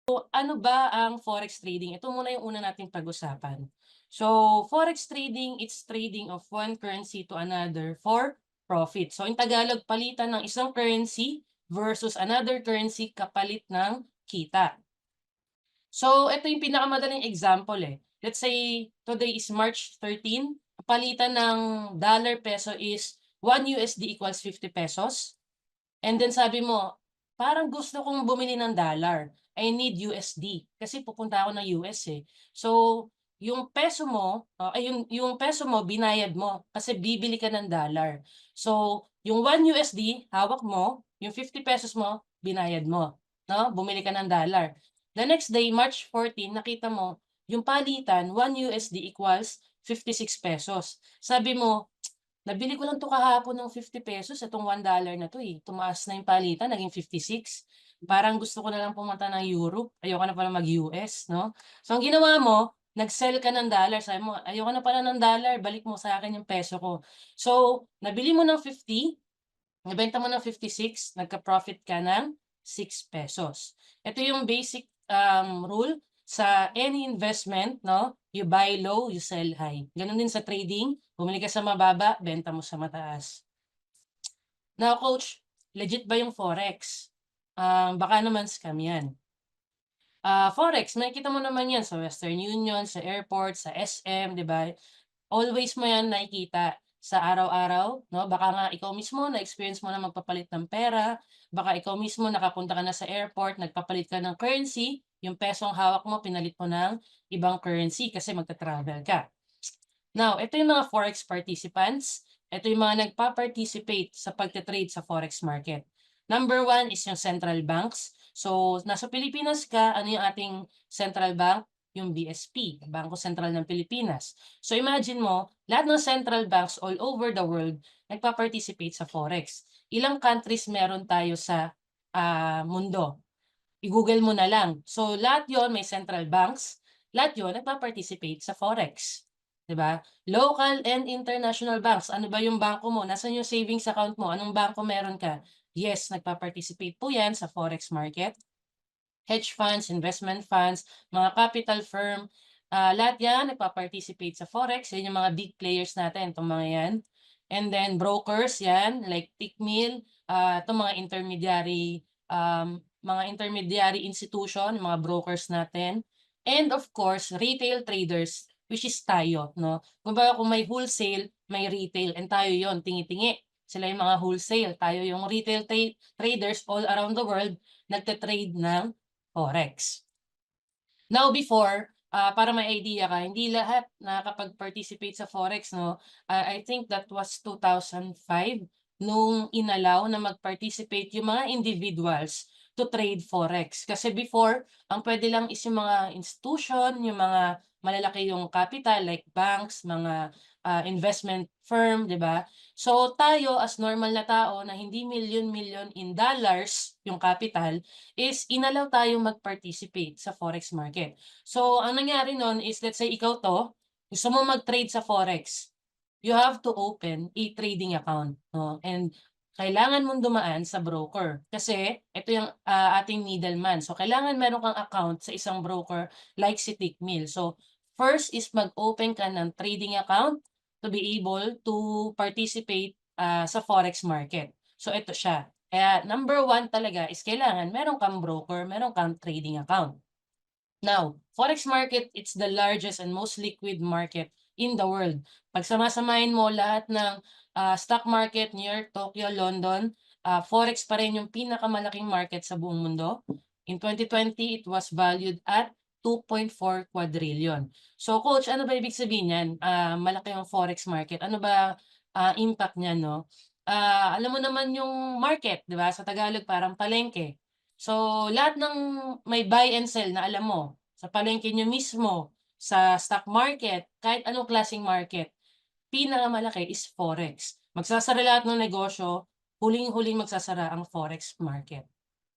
So, ano ba ang forex trading? Ito muna yung una nating pag-usapan. So, forex trading, it's trading of one currency to another for profit. So, in Tagalog, palitan ng isang currency versus another currency kapalit ng kita. So, ito yung pinakamadaling example eh. Let's say, today is March 13. Palitan ng dollar peso is 1 USD equals 50 pesos. And then sabi mo, parang gusto kong bumili ng dollar. I need USD kasi pupunta ako ng US eh. So, yung peso mo, ay yung peso mo binayad mo kasi bibili ka ng dollar. So, yung 1 USD hawak mo, yung 50 pesos mo binayad mo, no? Bumili ka ng dollar. The next day, March 14, nakita mo yung palitan 1 USD equals 56 pesos. Sabi mo, nabili ko lang 'to kahapon ng 50 pesos itong $1 na 'to, eh, tumaas na yung palitan naging 56. Parang gusto ko na lang pumunta ng Europe, ayoko na pala mag-US 'no. So ang ginawa mo, nag-sell ka ng dollar, sabi mo, "Ayoko na pala ng dollar, balik mo sa akin yung peso ko." So nabili mo ng 50, nabenta mo ng 56, nagka-profit ka ng 6 pesos. Ito yung basic, rule sa any investment 'no, you buy low, you sell high. Gano'n din sa trading, bumili ka sa mababa, benta mo sa mataas. Now coach, legit ba yung forex? Baka naman scam 'yan. Forex makikita mo naman 'yan sa Western Union, sa airport, sa SM, 'di ba? Always mo 'yan nakikita sa araw-araw 'no, baka nga ikaw mismo na-experience mo na magpapalit ng pera, baka ikaw mismo nakapunta ka na sa airport, nagpapalit ka ng currency, yung pesong hawak mo pinalit mo ng ibang currency kasi magta-travel ka. Now, ito yung mga forex participants, ito yung mga nagpa-participate sa pagte-trade sa forex market. Number one is yung central banks. So, nasa Pilipinas ka, ano yung ating central bank? Yung BSP, Bangko Sentral ng Pilipinas. So imagine mo, lahat ng central banks all over the world nagpa-participate sa forex. Ilang countries meron tayo sa mundo? I-Google mo na lang. So lahat 'yon may central banks, lahat 'yon nagpa-participate sa forex, 'di ba? Local and international banks, ano ba yung bangko mo? Nasaan yung savings account mo? Anong bangko meron ka? Yes, nagpa-participate po 'yan sa forex market. Hedge funds, investment funds, mga capital firm, lahat 'yan nagpa-participate sa forex. 'Yan yung mga big players natin, itong mga 'yan. And then brokers 'yan, like Tickmill, itong mga intermediary institution, mga brokers natin. And of course, retail traders, which is tayo 'no. Kumbaga kung may wholesale, may retail, and tayo 'yon, tingi-tingi. Sila yung mga wholesale, tayo yung retail traders all around the world nagte-trade ng forex. Now before, para may idea ka, hindi lahat nakakapag-participate sa forex 'no. I think that was 2005 nung inallow na mag-participate yung mga individuals to trade forex. Kasi before, ang puwede lang is yung mga institution, yung mga malalaki yung capital like banks, mga, investment firm, 'di ba? So tayo as normal na tao na hindi milyon-milyon in dollars yung capital, is inallow tayong mag-participate sa forex market. So, ang nangyari nun is let's say ikaw 'to, gusto mo mag-trade sa forex, you have to open a trading account 'no, and kailangan mong dumaan sa broker. Kasi ito yung, ating middleman. So, kailangan meron kang account sa isang broker like si Tickmill. So, first is mag-open ka ng trading account to be able to participate, sa forex market. So, ito siya. Kaya number one talaga is kailangan meron kang broker, meron kang trading account. Now, forex market, it's the largest and most liquid market in the world. Pag sama-samahin mo lahat ng stock market, New York, Tokyo, London, forex pa rin yung pinakamalaking market sa buong mundo. In 2020, it was valued at 2.4 quadrillion. So coach, ano ba ibig sabihin niyan? Malaki ang forex market. Ano ba impact niya, no? Alam mo naman yung market, 'di ba? Sa Tagalog parang palengke. So, lahat ng may buy and sell na alam mo, sa palengke niyo mismo, sa stock market, kahit anong klaseng market, pinakamalaki is forex. Magsasara lahat ng negosyo, huling-huling magsasara ang forex market.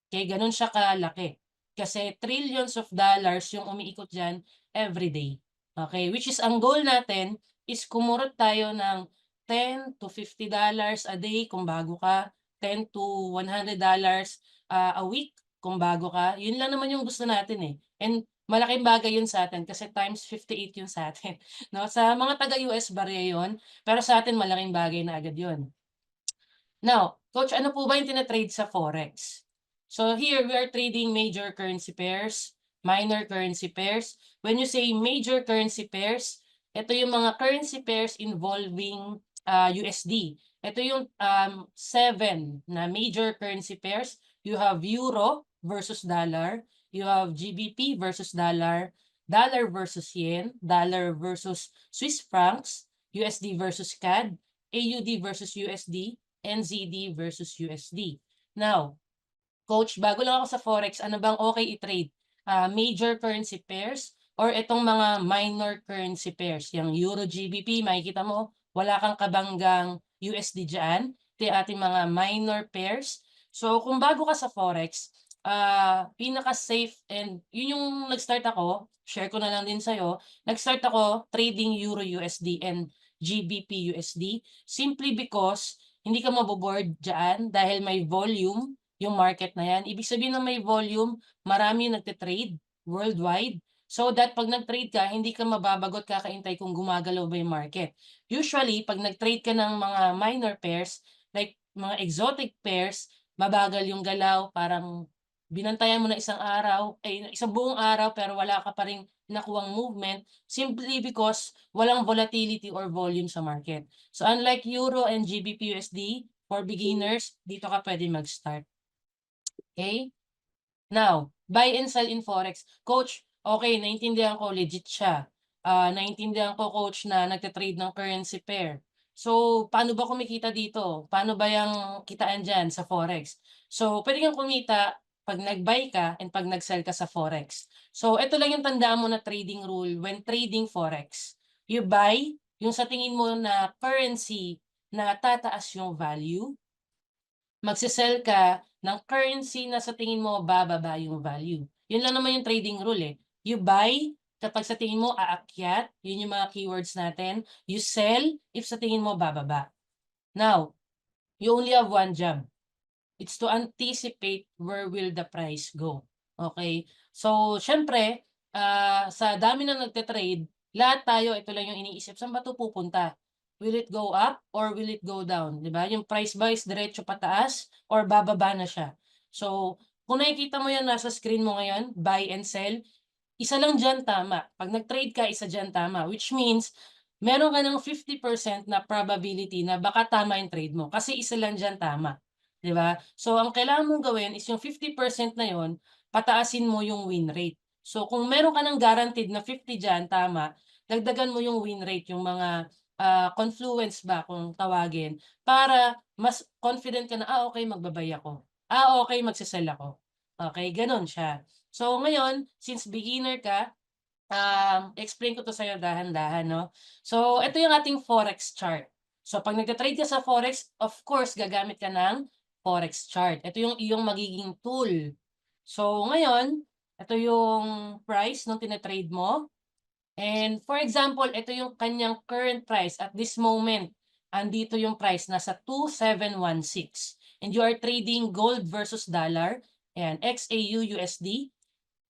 Okay, gano'n siya kalaki. Kasi trillions of dollars yung umiikot diyan everyday. Okay, which is ang goal natin is kumurot tayo ng $10 to $50 a day kung bago ka, $10 to $100 a week kung bago ka, yun lang naman yung gusto natin, eh. And malaking bagay yun sa atin kasi times 58 yun sa atin 'no. Sa mga taga-US barya yun, pero sa atin malaking bagay na agad yun. Now, coach, ano po ba yung tina-trade sa forex? So here we are trading major currency pairs, minor currency pairs. When you say major currency pairs, ito yung mga currency pairs involving USD. Ito yung 7 na major currency pairs. You have euro versus dollar, you have GBP versus dollar, dollar versus yen, dollar versus Swiss francs, USD versus CAD, AUD versus USD, NZD versus USD. Now, coach, bago lang ako sa forex, ano bang okay i-trade? Major currency pairs or itong mga minor currency pairs? Yung Euro GBP, makikita mo, wala kang kabanggang USD dyan. Ito yung ating mga minor pairs. So, kung bago ka sa forex, pinaka-safe and yun yung nag-start ako, share ko na lang din sa'yo, nag-start ako trading Euro USD and GBP USD simply because hindi ka maboboard dyan dahil may volume yung market na yan. Ibig sabihin ng may volume, marami yung nagte-trade worldwide. So that pag nag-trade ka, hindi ka mababagot kakaintay kung gumagalaw ba yung market. Usually, pag nag-trade ka ng mga minor pairs, like mga exotic pairs, mabagal yung galaw, parang binantayan mo na isang araw, isang buong araw pero wala ka pa ring nakuwang movement simply because walang volatility or volume sa market. So unlike Euro and GBP USD, for beginners, dito ka pwede mag-start. Okay? Now, buy and sell in forex. Coach, okay, naintindihan ko, legit siya. Naintindihan ko, coach, na nagte-trade ng currency pair. So, paano ba kumikita dito? Paano ba yung kitaan dyan sa forex? So, pwede kang kumita pag nag-buy ka and pag nag-sell ka sa forex. So, ito lang yung tandaan mo na trading rule when trading forex. You buy yung sa tingin mo na currency na tataas yung value, magse-sell ka ng currency na sa tingin mo bababa yung value. Yun lang naman yung trading rule, eh. You buy kapag sa tingin mo aakyat, yun yung mga keywords natin. You sell if sa tingin mo bababa. Now, you only have one job. It's to anticipate where will the price go. Okay? So, syempre, sa dami na nagte-trade, lahat tayo, ito lang yung iniisip, saan ba ito pupunta? Will it go up or will it go down? Di ba? Yung price ba is diretso pataas or bababa na siya? So, kung nakikita mo yan nasa screen mo ngayon, buy and sell, isa lang dyan tama. Pag nag-trade ka, isa dyan tama. Which means, meron ka ng 50% na probability na baka tama yung trade mo. Kasi isa lang dyan tama. 'Di ba? So, ang kailangan mong gawin is yung 50% na yon, pataasin mo yung win rate. So, kung meron ka ng guaranteed na 50 diyan, tama, dagdagan mo yung win rate, yung mga confluence ba kung tawagin, para mas confident ka na, okay, magbabay ako. Okay, magse-sell ako. Okay, gano'n siya. So, ngayon, since beginner ka, explain ko 'to sa'yo dahan-dahan 'no. So, ito yung ating forex chart. So, 'pag nagta-trade ka sa forex, of course gagamit ka ng forex chart. Ito yung iyong magiging tool. So, ngayon, ito yung price nung tina-trade mo. And for example, ito yung kanyang current price at this moment. Andito yung price, nasa 2,716. And you are trading gold versus dollar. Ayan, XAU USD.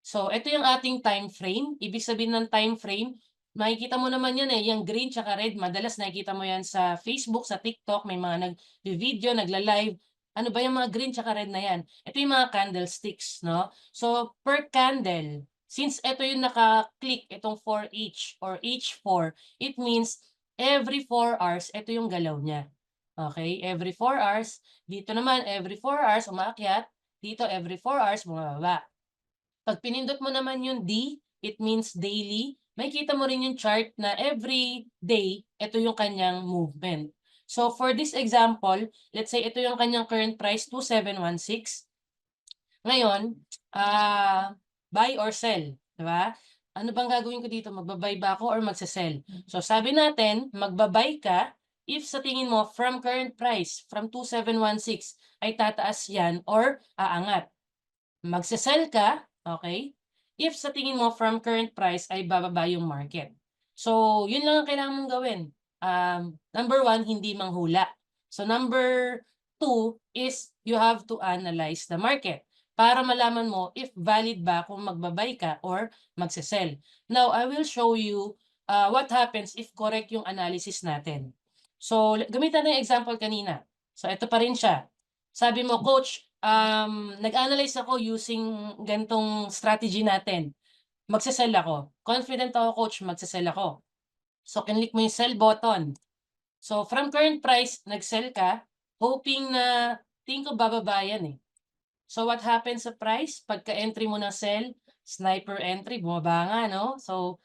So, ito yung ating time frame. Ibig sabihin ng time frame, makikita mo naman yan, yung green tsaka red. Madalas nakikita mo yan sa Facebook, sa TikTok, may mga nag-video, nagla-live. Ano ba yung mga green tsaka red na yan? Ito yung mga candlesticks, no? So, per candle, since ito yung naka-click, itong 4H or H4, it means every 4 hours, ito yung galaw niya. Okay? Every 4 hours. Dito naman, every 4 hours, umaakyat. Dito, every 4 hours, bumababa. Pag pinindot mo naman yung D, it means daily. Makikita mo rin yung chart na every day, ito yung kanyang movement. So for this example, let's say ito yung kanyang current price, 2,716. Ngayon, buy or sell, di ba? Ano bang gagawin ko dito? Magbabay ba ako or magse-sell? So sabi natin, magbabay ka if sa tingin mo from current price, from 2,716 ay tataas yan or aangat. Magse-sell ka, okay, if sa tingin mo from current price ay bababa yung market. So, yun lang ang kailangan mong gawin. Number 1, hindi manghula. So, number 2 is you have to analyze the market. para malaman mo if valid ba kung magba-buy ka or magse-sell. Now, I will show you what happens if correct yung analysis natin. So, gamitan natin yung example kanina. So, ito pa rin siya. Sabi mo, Coach, nag-analyze ako using gantong strategy natin. Magse-sell ako. Confident ako, Coach, magse-sell ako. So, kinlik mo yung sell button. So, from current price, nag-sell ka, hoping na tingin ko bababa yan eh. So, what happens sa price? Pagka-entry mo ng sell, sniper entry, bumaba nga, no? So,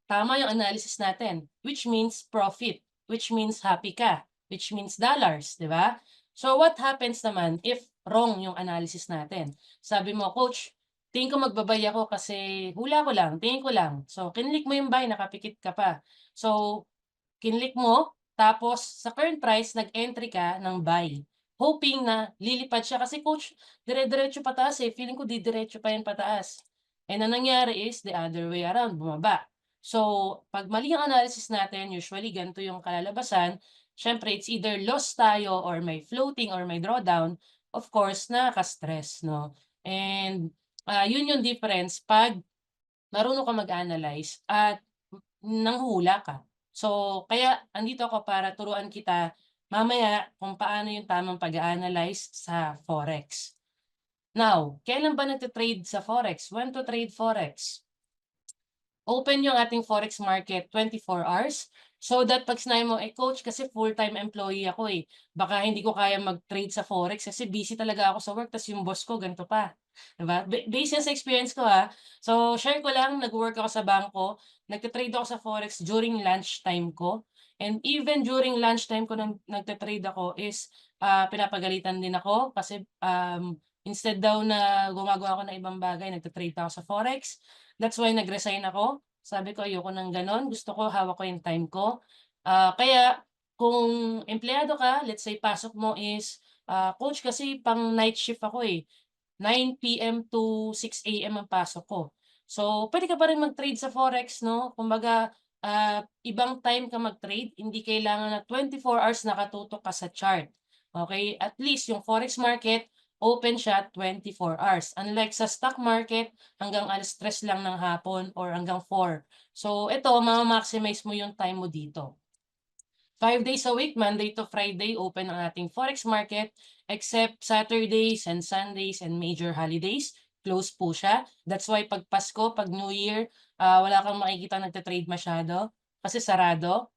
tama yung analysis natin, which means profit, which means happy ka, which means dollars, di ba? So, what happens naman if wrong yung analysis natin? Sabi mo, Coach, tingin ko magbabay ako kasi hula ko lang, tingin ko lang. So, kinlik mo yung buy, nakapikit ka pa. So, kinlik mo, tapos sa current price, nag-entry ka ng buy. Hoping na lilipad siya kasi coach, dire-diretso pataas eh. Feeling ko didiretso pa yan pataas. And ang nangyari is the other way around, bumaba. So, pag mali ang analysis natin, usually ganito yung kalalabasan. Syempre, it's either loss tayo or may floating or may drawdown. Of course, nakaka-stress, no? And yun yung difference pag marunong ka mag-analyze at nanghula ka. So, kaya andito ako para turuan kita mamaya kung paano yung tamang pag-a-analyze sa Forex. Now, kailan ba nagte-trade sa Forex? When to trade Forex? Open yung ating Forex market 24 hours. So that pag sinabi mo, coach, kasi full-time employee ako eh. Baka hindi ko kaya mag-trade sa Forex kasi busy talaga ako sa work, tas yung boss ko, ganito pa. Diba? Based yan sa experience ko ha. So share ko lang, nag-work ako sa bangko, nagte-trade ako sa Forex during lunch time ko. And even during lunch time ko nang nagte-trade ako is pinapagalitan din ako kasi instead daw na gumagawa ako ng ibang bagay, nagte-trade ako sa Forex. That's why nag-resign ako. Sabi ko ayoko ng gano'n, gusto ko hawak ko yung time ko. Kaya kung empleyado ka, let's say pasok mo is, coach kasi pang night shift ako eh, 9 PM to 6 AM ang pasok ko. So, puwede ka pa rin mag-trade sa Forex 'no, kumbaga, ibang time ka mag-trade, hindi kailangan na 24 hours nakatutok ka sa chart, okey? At least yung Forex market, open siya 24 hours. Unlike sa stock market, hanggang 3:00 lang ng hapon or hanggang 4. So ito, mama-maximize mo yung time mo dito. 5 days a week, Monday to Friday, open ang ating Forex market, except Saturdays and Sundays and major holidays, close po siya. That's why pag Pasko, pag New Year, wala kang makikita nagte-trade masyado kasi sarado.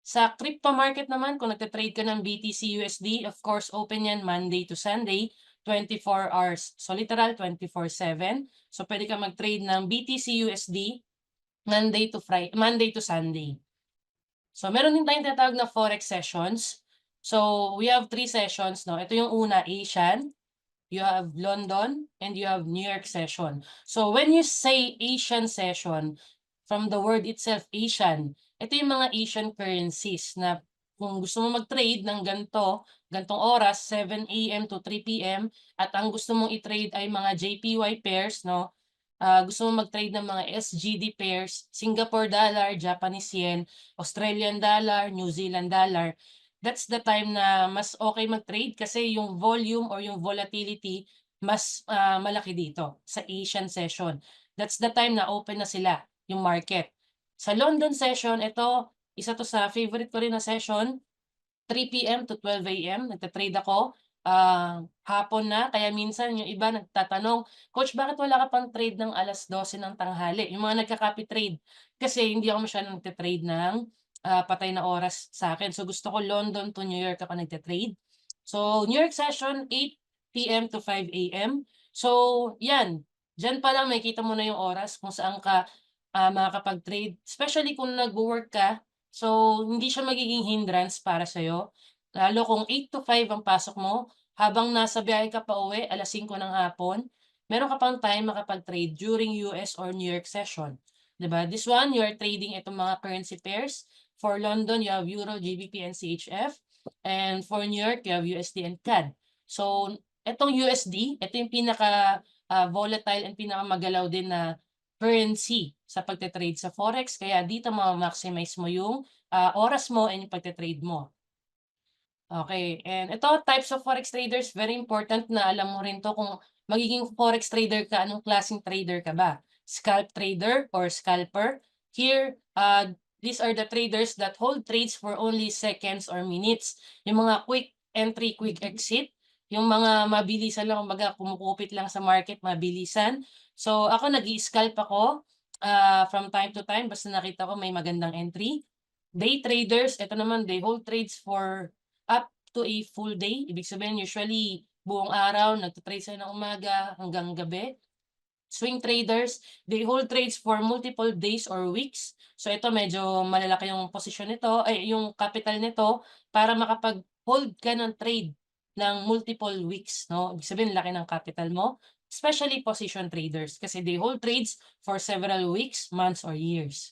Sa crypto market naman, kung nagte-trade ka ng BTC USD, of course, open yan Monday to Sunday, 24 hours. So, literal, 24/7. So, pwede ka mag-trade ng BTC USD Monday to Sunday. So, meron din tayong tinatawag na Forex sessions. So, we have 3 sessions, no? Ito yung una, Asian, you have London, and you have New York session. So, when you say Asian session, from the word itself, Asian, ito yung mga Asian currencies na kung gusto mo mag-trade ng gantong oras, 7 AM to 3 PM, at ang gusto mong i-trade ay mga JPY pairs, no? Gusto mo mag-trade ng mga SGD pairs, Singapore dollar, Japanese yen, Australian dollar, New Zealand dollar. That's the time na mas okay mag-trade kasi yung volume or yung volatility mas malaki dito sa Asian session. That's the time na open na sila, yung market. Sa London session, ito, isa to sa favorite ko rin na session, 3 PM to 12 AM, nagte-trade ako. Hapon na, kaya minsan yung iba nagtatanong, "Coach, bakit wala ka pang trade ng 12:00 ng tanghali?" Yung mga nagka-copy trade. Kasi hindi ako masyadong nagte-trade ng patay na oras sa akin. So gusto ko London to New York ako nagte-trade. So New York session, 8 PM to 5 AM. So yan, diyan pa lang makikita mo na yung oras kung saan ka makakapag-trade. Especially kung nagwo-work ka, so hindi siya magiging hindrance para sa'yo. Lalo kung 8 to 5 ang pasok mo, habang nasa biyahe ka pauwi, 5:00 ng hapon, meron ka pang time makapag-trade during US or New York session, 'di ba? This one, you're trading itong mga currency pairs. For London, you have Euro, GBP, and CHF. And for New York, you have USD and CAD. So, itong USD, ito yung pinaka volatile and pinakamagalaw din na currency sa pagte-trade sa Forex. Kaya dito ma-maximize mo yung oras mo and yung pagte-trade mo. Okay, and ito types of forex traders, very important na alam mo rin 'to kung magiging forex trader ka, anong klaseng trader ka ba? Scalp trader or scalper? Here, these are the traders that hold trades for only seconds or minutes. Yung mga quick entry, quick exit, yung mga mabilisan lang, kumbaga kumukupit lang sa market, mabilisan. So ako nag-i-scalp ako from time to time basta nakita ko may magandang entry. Day traders, ito naman, they hold trades for up to a full day. Ibig sabihin, usually buong araw, nagtatrade sila ng umaga hanggang gabi. Swing traders, they hold trades for multiple days or weeks. So ito medyo malalaki yung posisyon nito, ay yung capital nito para makapag-hold ka ng trade ng multiple weeks, no? Ibig sabihin laki ng capital mo, especially position traders kasi they hold trades for several weeks, months or years.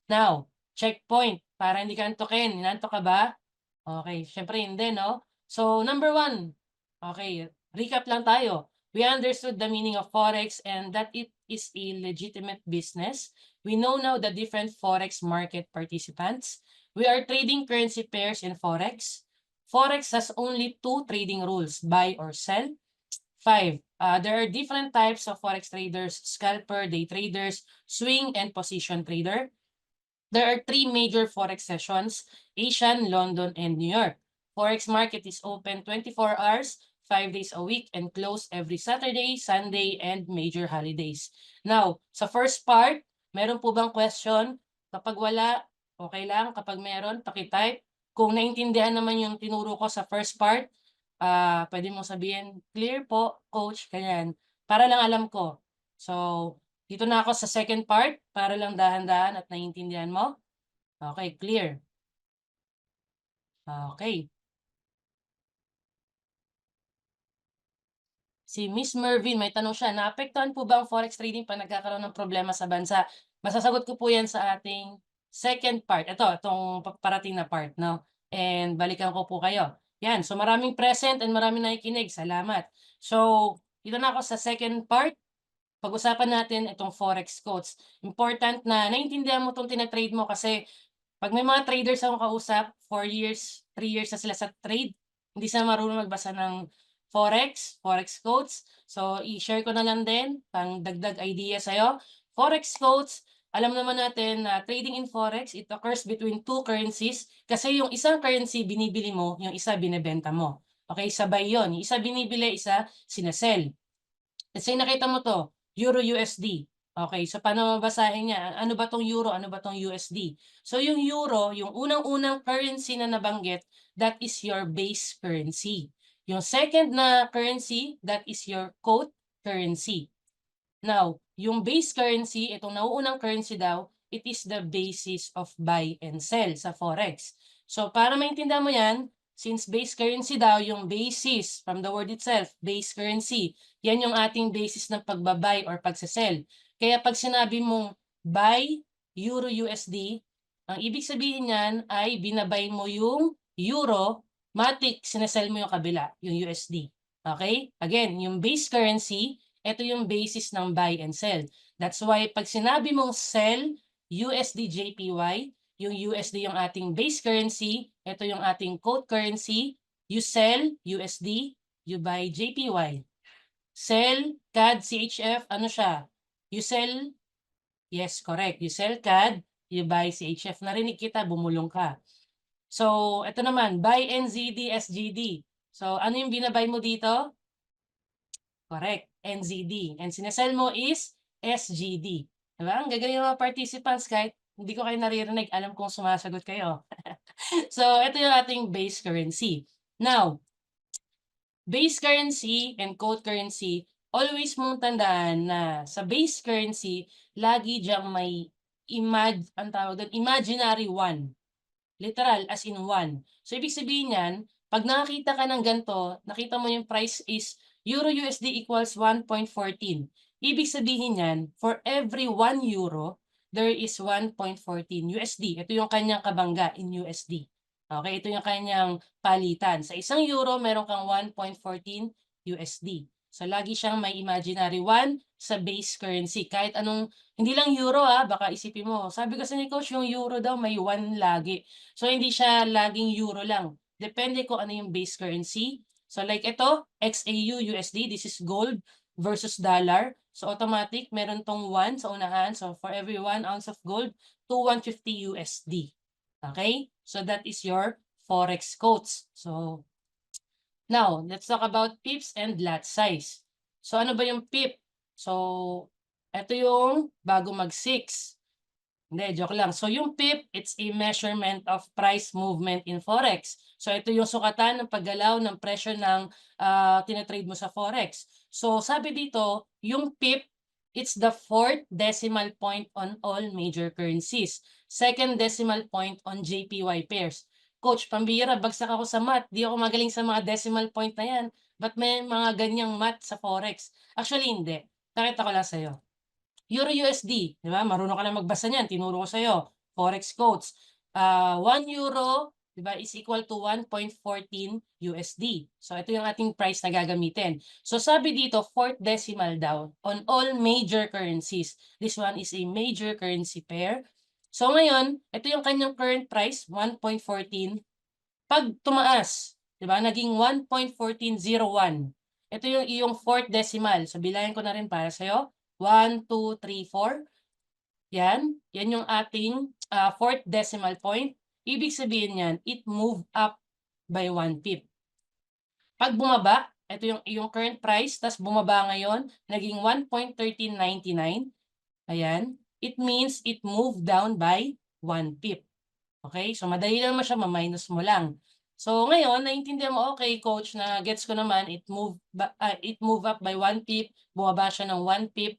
Now, checkpoint para hindi ka antukin. Inantok ka ba? Okay, syempre hindi, no? So, number 1, okay, recap lang tayo. We understood the meaning of forex and that it is a legitimate business. We know now the different forex market participants. We are trading currency pairs in forex. Forex has only 2 trading rules, buy or sell. 5, there are different types of forex traders, scalper, day traders, swing, and position trader. There are 3 major forex sessions, Asian, London, and New York. Forex market is open 24 hours, 5 days a week, and closed every Saturday, Sunday, and major holidays. Now, sa first part, meron po bang question? Kapag wala, okay lang. Kapag meron, pakitype. Kung naintindihan naman yung tinuro ko sa first part, pwede mong sabihin, clear po, coach, ganyan. Para lang alam ko. So, dito na ako sa second part para lang dahan-dahan at naiintindihan mo. Okay, clear. Okay. Si Miss Mervin, may tanong siya, naapektuhan po ba ang forex trading pag nagkakaroon ng problema sa bansa? Masasagot ko po yan sa ating second part. Itong parating na part, no? And balikan ko po kayo. Yan, so maraming present and maraming nakikinig. Salamat. So, dito na ako sa second part. Pag-usapan natin itong forex quotes. Important na naintindihan mo itong tinatrade mo kasi pag may mga traders akong kausap, 4 years, 3 years na sila sa trade, hindi sila marunong magbasa ng forex quotes. So, i-share ko na lang din, pang dagdag idea sa'yo. Forex quotes, alam naman natin na trading in forex, it occurs between 2 currencies kasi yung isang currency binibili mo, yung isa binebenta mo. Okay, sabay yon. Yung isa binibili, isa sinasell. Let's say nakita mo to, Euro USD. Okay, so paano mabasahin niya? Ano ba tong Euro? Ano ba tong USD? So yung Euro, yung unang-unang currency na nabanggit, that is your base currency. Yung second na currency, that is your quote currency. Now, yung base currency, itong nauunang currency daw, it is the basis of buy and sell sa forex. So para maintindihan mo yan, since base currency daw, yung basis from the word itself, base currency, yan yung ating basis ng pagbabay or pagsasell. Kaya pag sinabi mong buy Euro USD, ang ibig sabihin niyan ay binabay mo yung Euro, matik sinesell mo yung kabila, yung USD. Okay? Again, yung base currency, ito yung basis ng buy and sell. That's why pag sinabi mong sell USD JPY, yung USD yung ating base currency, ito yung ating quote currency, you sell USD, you buy JPY. Sell CAD CHF, ano siya? You sell, yes, correct. You sell CAD, you buy CHF. Narinig kita, bumulong ka. So, ito naman, buy NZD, SGD. So, ano yung binabay mo dito? Correct, NZD. And sinesell mo is SGD. Diba? Ang gagaling ng mga participants kahit hindi ko kayo naririnig, alam kong sumasagot kayo. So, ito yung ating base currency. Now, base currency and quote currency, always mong tandaan na sa base currency, lagi diyang may ang tawag doon, imaginary one. Literal, as in one. So, ibig sabihin yan, pag nakakita ka ng ganito, nakita mo yung price is Euro USD equals 1.14. Ibig sabihin yan, for every 1 euro, there is 1.14 USD. Ito yung kanyang kabangga in USD. Okay, ito yung kanyang palitan. Sa isang euro, meron kang 1.14 USD. So, lagi siyang may imaginary 1 sa base currency. Kahit anong, hindi lang euro baka isipin mo, sabi kasi ni coach, yung euro daw may 1 lagi. So, hindi siya laging euro lang. Depende kung ano yung base currency. So like ito, XAU USD, this is gold versus dollar. So automatic, meron tong 1 sa unahan. So for every 1 ounce of gold, 150 USD. Okay? So that is your Forex quotes. So now, let's talk about pips and lot size. So ano ba yung pip? So ito yung bago mag-6. Hindi, joke lang. So yung pip, it's a measurement of price movement in Forex. So ito yung sukatan ng paggalaw ng presyo ng tinatrade mo sa Forex. So sabi dito, yung pip, it's the fourth decimal point on all major currencies. Second decimal point on JPY pairs. Coach, pambira, bagsak ako sa math. Di ako magaling sa mga decimal point na yan. Ba't may mga ganyang math sa Forex? Actually, hindi. Nakita ko lang sa'yo. Euro USD, di ba? Marunong ka na magbasa niyan, tinuro ko sa'yo. Forex quotes. 1 euro, di ba, is equal to 1.14 USD. So ito yung ating price na gagamitin. So sabi dito, fourth decimal daw on all major currencies. This one is a major currency pair. So ngayon, ito yung kanyang current price, 1.14. Pag tumaas, di ba, naging 1.1401. Ito yung iyong fourth decimal. So bilangin ko na rin para sa'yo. 1, 2, 3, 4. Yan. Yan yung ating fourth decimal point. Ibig sabihin yan, it moved up by 1 pip. Pag bumaba, ito yung iyong current price, tas bumaba ngayon, naging 1.1399. Ayan. It means it moved down by 1 pip. Okay? So madali lang naman siya, ma-minus mo lang. So ngayon, naintindihan mo, okay, coach, na gets ko naman, it move up by 1 pip, bumaba siya ng 1 pip.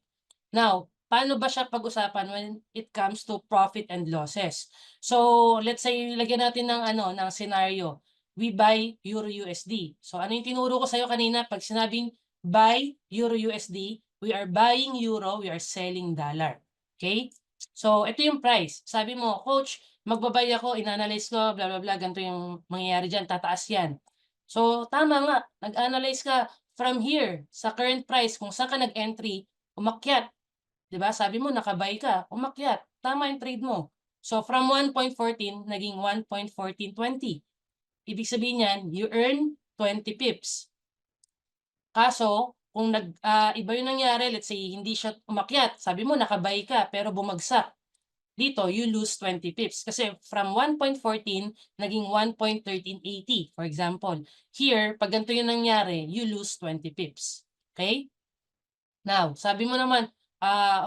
Now, paano ba siya pag-usapan when it comes to profit and losses? So, let's say lagyan natin ng scenario. We buy Euro USD. So, ano yung tinuro ko sa iyo kanina pag sinabing buy Euro USD, we are buying euro, we are selling dollar. Okay? So, ito yung price. Sabi mo, coach, magbabay ako, inanalyze ko, blah, blah, blah, ganito yung mangyayari dyan, tataas yan. So, tama nga, nag-analyze ka from here, sa current price, kung saan ka nag-entry, umakyat. 'Di ba? Sabi mo naka-buy ka, umakyat. Tama yung trade mo. So from 1.14 naging 1.1420. Ibig sabihin niyan, you earn 20 pips. Kaso kung iba yung nangyari, let's say hindi siya umakyat, sabi mo naka-buy ka pero bumagsak. Dito you lose 20 pips kasi from 1.14 naging 1.1380 for example. Here, pag ganito yung nangyari, you lose 20 pips. Okay? Now, sabi mo naman,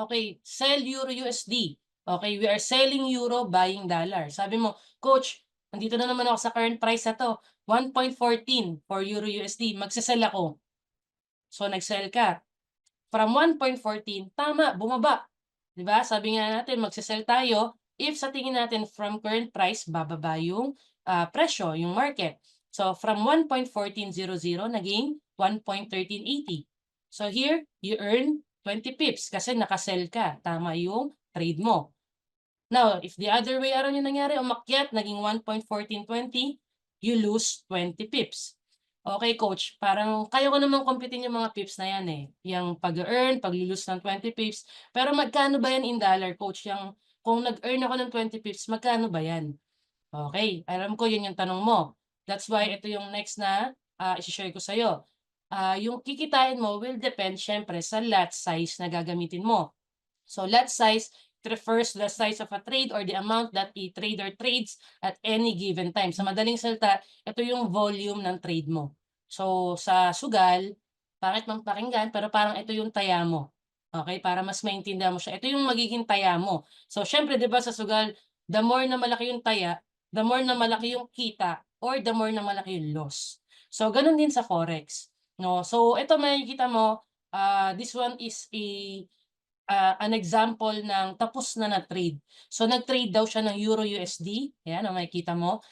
okay, sell Euro USD. Okay, we are selling Euro, buying dollar. Sabi mo, Coach, nandito na naman ako sa current price na to, 1.14 for Euro USD. Magsasell ako. So, nag-sell ka. From 1.14, tama, bumaba. Diba? Sabi nga natin, magsasell tayo if sa tingin natin from current price, bababa yung presyo, yung market. So, from 1.1400 naging 1.1380. So, here, you earn 20 pips kasi nakasell ka. Tama yung trade mo. Now, if the other way around yung nangyari, umakyat, naging 1.1420, you lose 20 pips. Okay, coach, parang kaya ko namang kumpitin yung mga pips na yan eh. Yung pag-earn, pag-lose ng 20 pips. Pero magkano ba yan in dollar, coach? Yung, kung nag-earn ako ng 20 pips, magkano ba yan? Okay, alam ko yun yung tanong mo. That's why ito yung next na isi-share ko sa'yo. Yung kikitain mo will depend syempre sa lot size na gagamitin mo. So lot size, it refers to the size of a trade or the amount that a trader trades at any given time. Sa madaling salita, ito yung volume ng trade mo. So sa sugal, pangit mang pakinggan, pero parang ito yung taya mo. Okay, para mas maintindihan mo siya. Ito yung magiging taya mo. So syempre, 'di ba sa sugal, the more na malaki yung taya, the more na malaki yung kita or the more na malaki yung loss. So ganun din sa forex, no? So ito makikita mo, this one is an example ng tapos na trade. So nag-trade daw siya ng Euro USD. Ayan, ang makikita mo.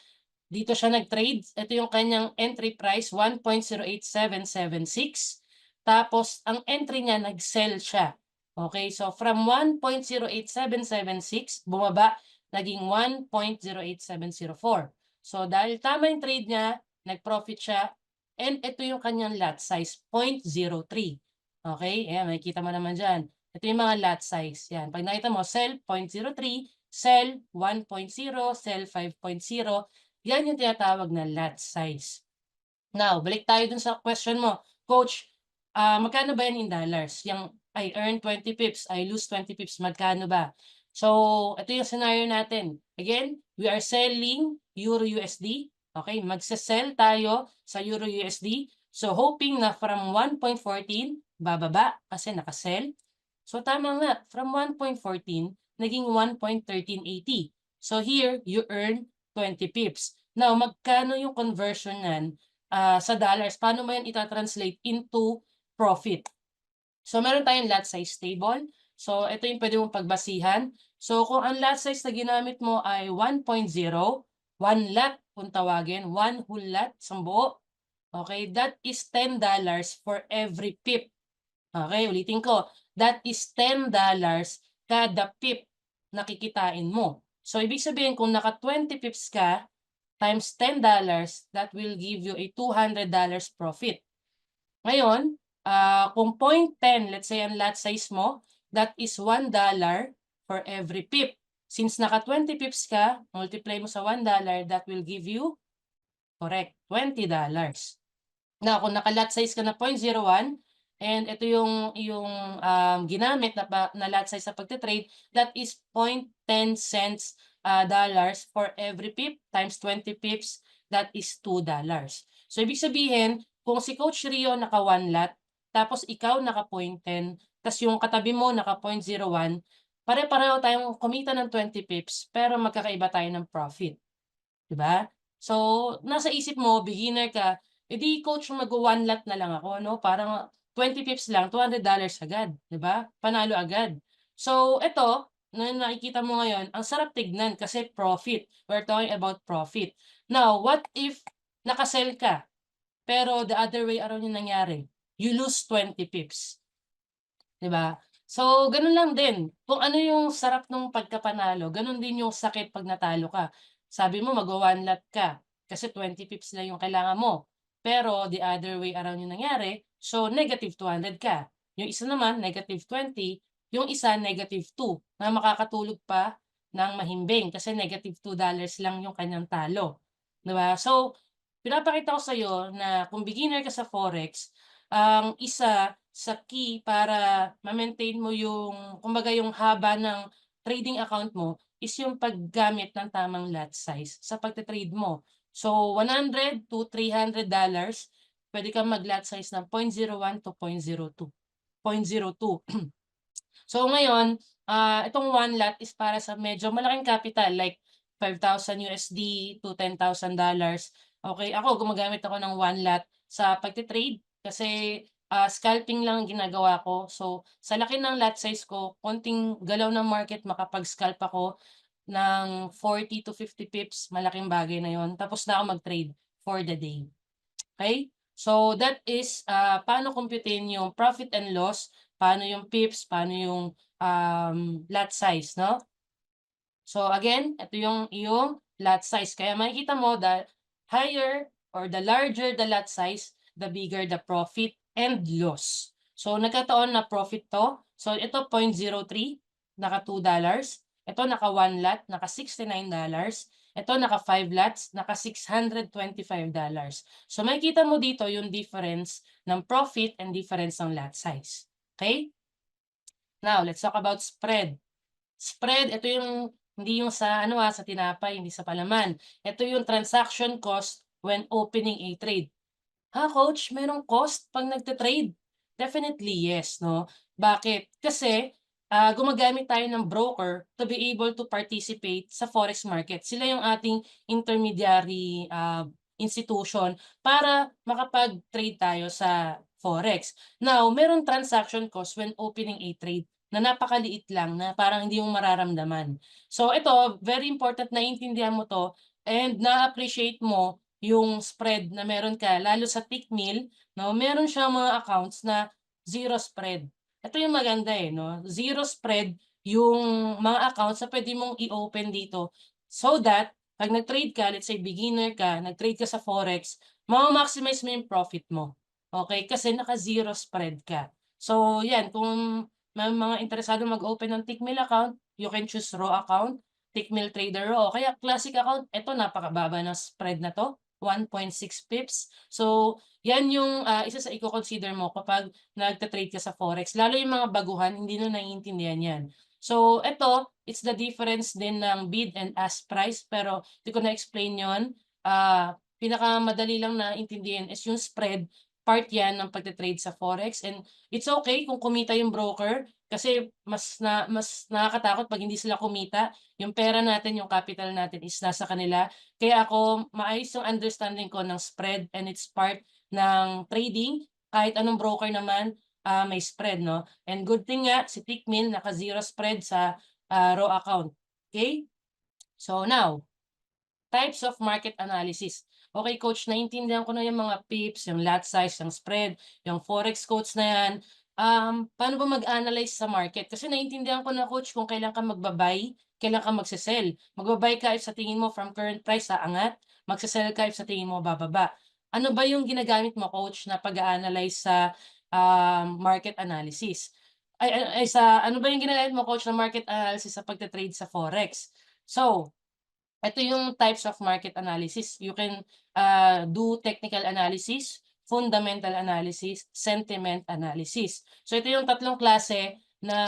Dito siya nag-trade. Ito yung kanyang entry price, 1.08776. Tapos ang entry niya, nag-sell siya. Okay, so from 1.08776, bumaba, naging 1.08704. So dahil tama yung trade niya, nag-profit siya, and ito yung kanyang lot size, 0.03. Okay, ayan, makikita mo naman dyan. Ito yung mga lot size. Yan. Pag nakita mo, sell 0.03, sell 1.0, sell 5.0. Yan yung tinatawag na lot size. Now, balik tayo dun sa question mo. Coach, magkano ba yan in dollars? Yang I earn 20 pips, I lose 20 pips, magkano ba? So, ito yung scenario natin. Again, we are selling Euro USD. Okay, magse-sell tayo sa Euro USD. So, hoping na from 1.14, bababa kasi naka-sell. So, tama nga, from 1.14, naging 1.1380. So, here, you earn 20 pips. Now, magkano yung conversion nan sa dollars? Paano mo yan ita-translate into profit? So, meron tayong lot size table. So, ito yung pwede mong pagbasihan. So, kung ang lot size na ginamit mo ay 1.0, one lot kung tawagin, one whole lot, isang buo. Okay, that is $10 for every pip. Okay, ulitin ko. That is $10 kada pip na kikitain mo. So, ibig sabihin kung naka 20 pips ka, times $10, that will give you a $200 profit. Ngayon, kung 0.10, let's say ang lot size mo, that is $1 for every pip. Since naka 20 pips ka, multiply mo sa $1, that will give you, correct, $20. Now, kung naka-lot size ka na 0.01, and ito yung ginamit na lot size sa pagte-trade, that is 0.10 cents dollars for every pip times 20 pips, that is $2. So, ibig sabihin, kung si Coach Rio naka 1 lot, tapos ikaw naka 0.10, tapos yung katabi mo naka 0.01, pare-pareho tayong kumita ng 20 pips, pero magkakaiba tayo ng profit. 'Di ba? So, nasa isip mo, beginner ka, edi coach mag-one lot na lang ako, no? Parang 20 pips lang, $200 agad, 'di ba? Panalo agad. So, ito, na nakikita mo ngayon, ang sarap tignan kasi profit. We're talking about profit. Now, what if nakasell ka, pero the other way around yung nangyari? You lose 20 pips. 'Di ba? So, gano'n lang din. Kung ano yung sarap nung pagkapanalo, gano'n din yung sakit 'pag natalo ka. Sabi mo magwa-one lot ka, kasi 20 pips lang yung kailangan mo. Pero the other way around yung nangyari, so negative 200 ka. Yung isa naman negative 20, yung isa negative 2 na makakatulog pa ng mahimbing kasi negative $2 lang yung kanyang talo, 'di ba? So, pinapakita ko sa'yo na kung beginner ka sa forex, ang isa sa key para ma-maintain mo yung kumbaga yung haba ng trading account mo is yung paggamit ng tamang lot size sa pagte-trade mo. So, $100 to $300, pwede kang mag-lot size ng 0.01 to 0.02, 0.02. So ngayon, itong one lot is para sa medyo malaking capital like 5,000 USD to $10,000. Okay, ako gumagamit ako ng one lot sa pagte-trade kasi scalping lang ang ginagawa ko. So sa laki ng lot size ko, konting galaw ng market makapag-scalp ako ng 40 to 50 pips, malaking bagay na yon. Tapos na ako mag-trade for the day. Okay? So that is paano kumputin yung profit and loss, paano yung pips, paano yung lot size, no? So again, ito yung iyong lot size. Kaya makikita mo the higher or the larger the lot size, the bigger the profit and loss. So nagkataon na profit to. So ito 0.03, naka $2. Ito naka 1 lot, naka $69. Ito naka 5 lots, naka $625. So makikita mo dito yung difference ng profit and difference ng lot size. Okay? Now, let's talk about spread. Spread, ito yung hindi yung sa ano sa tinapay, hindi sa palaman. Ito yung transaction cost when opening a trade. Ha, coach, merong cost 'pag nagte-trade? Definitely yes, 'no. Bakit? Kasi, gumagamit tayo ng broker to be able to participate sa forex market. Sila yung ating intermediary, institution para makapag-trade tayo sa forex. Now, merong transaction cost when opening a trade na napakaliit lang na parang hindi mo mararamdaman. So ito, very important na naiintindihan mo 'to and na-appreciate mo yung spread na meron ka lalo sa Tickmill, 'no, meron siyang mga accounts na zero spread. Ito yung maganda, no, zero spread yung mga accounts na puwede mong i-open dito so that 'pag nag-trade ka, let's say beginner ka, nag-trade ka sa forex, mama-maximize mo yung profit mo, okey? Kasi naka-zero spread ka. So 'yan, kung may mga interesado mag-open ng Tickmill account, you can choose raw account, Tickmill Trader Raw o kaya classic account, eto napakababa ng spread na 'to. 1.6 pips. So, yan yung isa sa i-consider mo kapag nagta-trade ka sa Forex. Lalo yung mga baguhan, hindi na naiintindihan yan. So, ito, it's the difference din ng bid and ask price. Pero, hindi ko na-explain yun. Pinakamadali lang na intindihin is yung spread. Part yan ng pagte-trade sa Forex. And it's okay kung kumita yung broker kasi mas nakakatakot pag hindi sila kumita. Yung pera natin, yung capital natin is nasa kanila. Kaya ako, maayos yung understanding ko ng spread and it's part ng trading. Kahit anong broker naman, may spread, no? And good thing nga, si Tickmill naka-zero spread sa raw account. Okay? So now, types of market analysis. Okay, coach, naintindihan ko na yung mga pips, yung lot size, yung spread, yung forex codes na yan. Paano ba mag-analyze sa market? Kasi naintindihan ko na, coach, kung kailan ka magbabay, kailan ka magsisell. Magbabay ka if sa tingin mo from current price sa angat, magsisell ka if sa tingin mo bababa. Ano ba yung ginagamit mo, coach, na pag-analyze sa market analysis? Ano ba yung ginagamit mo, coach, na market analysis sa pagte-trade sa forex? So, ito yung types of market analysis. You can do technical analysis, fundamental analysis, sentiment analysis. So ito yung tatlong klase na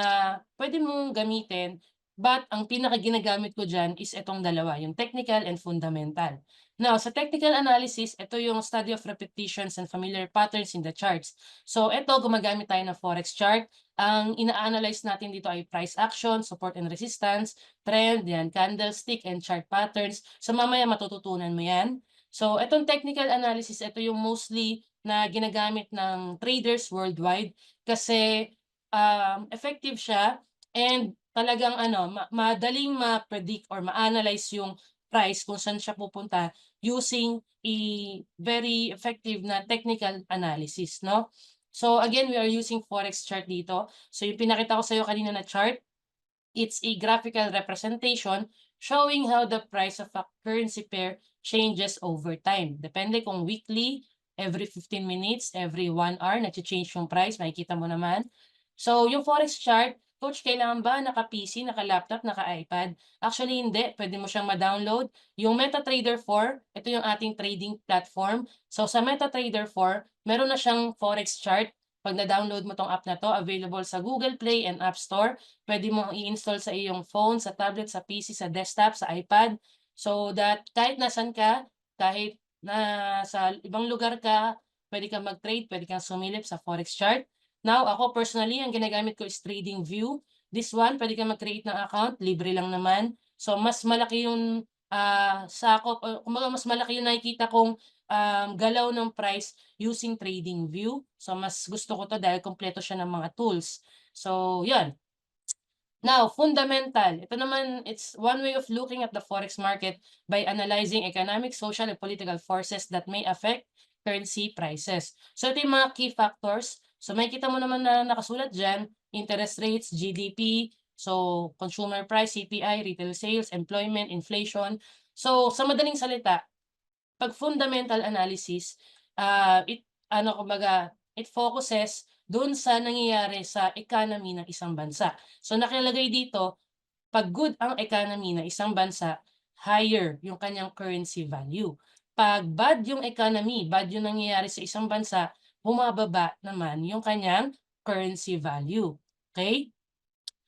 pwede mong gamitin, but ang pinaka ginagamit ko dyan is itong dalawa, yung technical and fundamental. Now, sa technical analysis, ito yung study of repetitions and familiar patterns in the charts. So ito, gumagamit tayo ng forex chart. Ang ina-analyze natin dito ay price action, support and resistance, trend, yan, candlestick and chart patterns. So mamaya matututunan mo yan. So itong technical analysis, ito yung mostly na ginagamit ng traders worldwide kasi effective siya and talagang madaling ma-predict or ma-analyze yung price kung saan siya pupunta using a very effective na technical analysis, no? So again, we are using forex chart dito. So yung pinakita ko sa iyo kanina na chart, it's a graphical representation showing how the price of a currency pair changes over time. Depende kung weekly, every 15 minutes, every 1 hour, nag-change yung price. Makikita mo naman. So, yung forex chart, coach, kailangan ba naka-PC, naka-laptop, naka-iPad? Actually, hindi. Pwede mo siyang ma-download. Yung MetaTrader 4, ito yung ating trading platform. So, sa MetaTrader 4, meron na siyang forex chart. Pag na-download mo tong app na to, available sa Google Play and App Store. Pwede mo i-install sa iyong phone, sa tablet, sa PC, sa desktop, sa iPad. So that kahit nasan ka, kahit sa ibang lugar ka, pwede kang mag-trade, pwede kang sumilip sa forex chart. Now, ako personally, ang ginagamit ko is TradingView. This one, pwede kang mag-create ng account, libre lang naman. So mas malaki yung sakop, kumbaga mas malaki yung nakikita kong galaw ng price using TradingView. So mas gusto ko to dahil kompleto siya ng mga tools. So, yun. Now, fundamental. Ito naman, it's one way of looking at the forex market by analyzing economic, social, and political forces that may affect currency prices. So, ito yung mga key factors. So, makikita mo naman na nakasulat dyan, interest rates, GDP, so consumer price, CPI, retail sales, employment, inflation. So, sa madaling salita, pag fundamental analysis, it focuses doon sa nangyayari sa economy ng isang bansa. So nakalagay dito, pag good ang economy ng isang bansa, higher yung kanyang currency value. Pag bad yung economy, bad yung nangyayari sa isang bansa, bumababa naman yung kanyang currency value. Okay?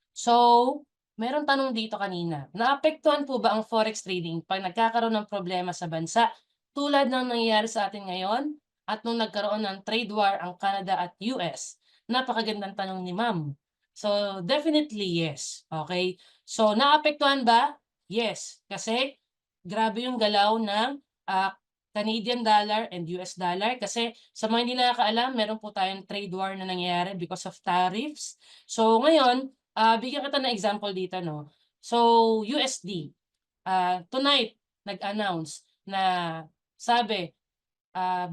So, meron tanong dito kanina, naapektuhan po ba ang forex trading pag nagkakaroon ng problema sa bansa tulad ng nangyayari sa atin ngayon at nung nagkaroon ng trade war ang Canada at US? Napakagandang tanong ni ma'am. So, definitely yes. Okay? So, naapektuhan ba? Yes. Kasi grabe yung galaw ng Canadian dollar and US dollar. Kasi sa mga hindi nakakaalam, meron po tayong trade war na nangyayari because of tariffs. So, ngayon, bigyan kita ng example dito, no? So, USD, tonight, nag-announce na sabi,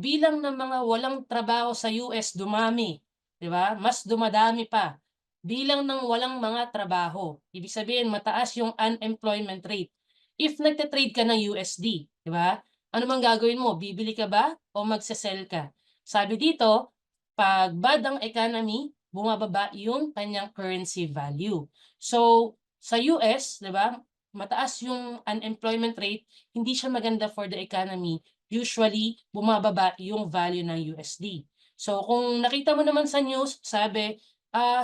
bilang ng mga walang trabaho sa US dumami, di ba? Mas dumadami pa. Bilang ng walang mga trabaho. Ibig sabihin, mataas yung unemployment rate. If nagte-trade ka ng USD, di ba? Ano bang gagawin mo? Bibili ka ba o magse-sell ka? Sabi dito, pag bad ang economy, bumababa yung kanyang currency value. So, sa US, di ba, mataas yung unemployment rate, hindi siya maganda for the economy usually bumababa yung value ng USD. So kung nakita mo naman sa news, sabi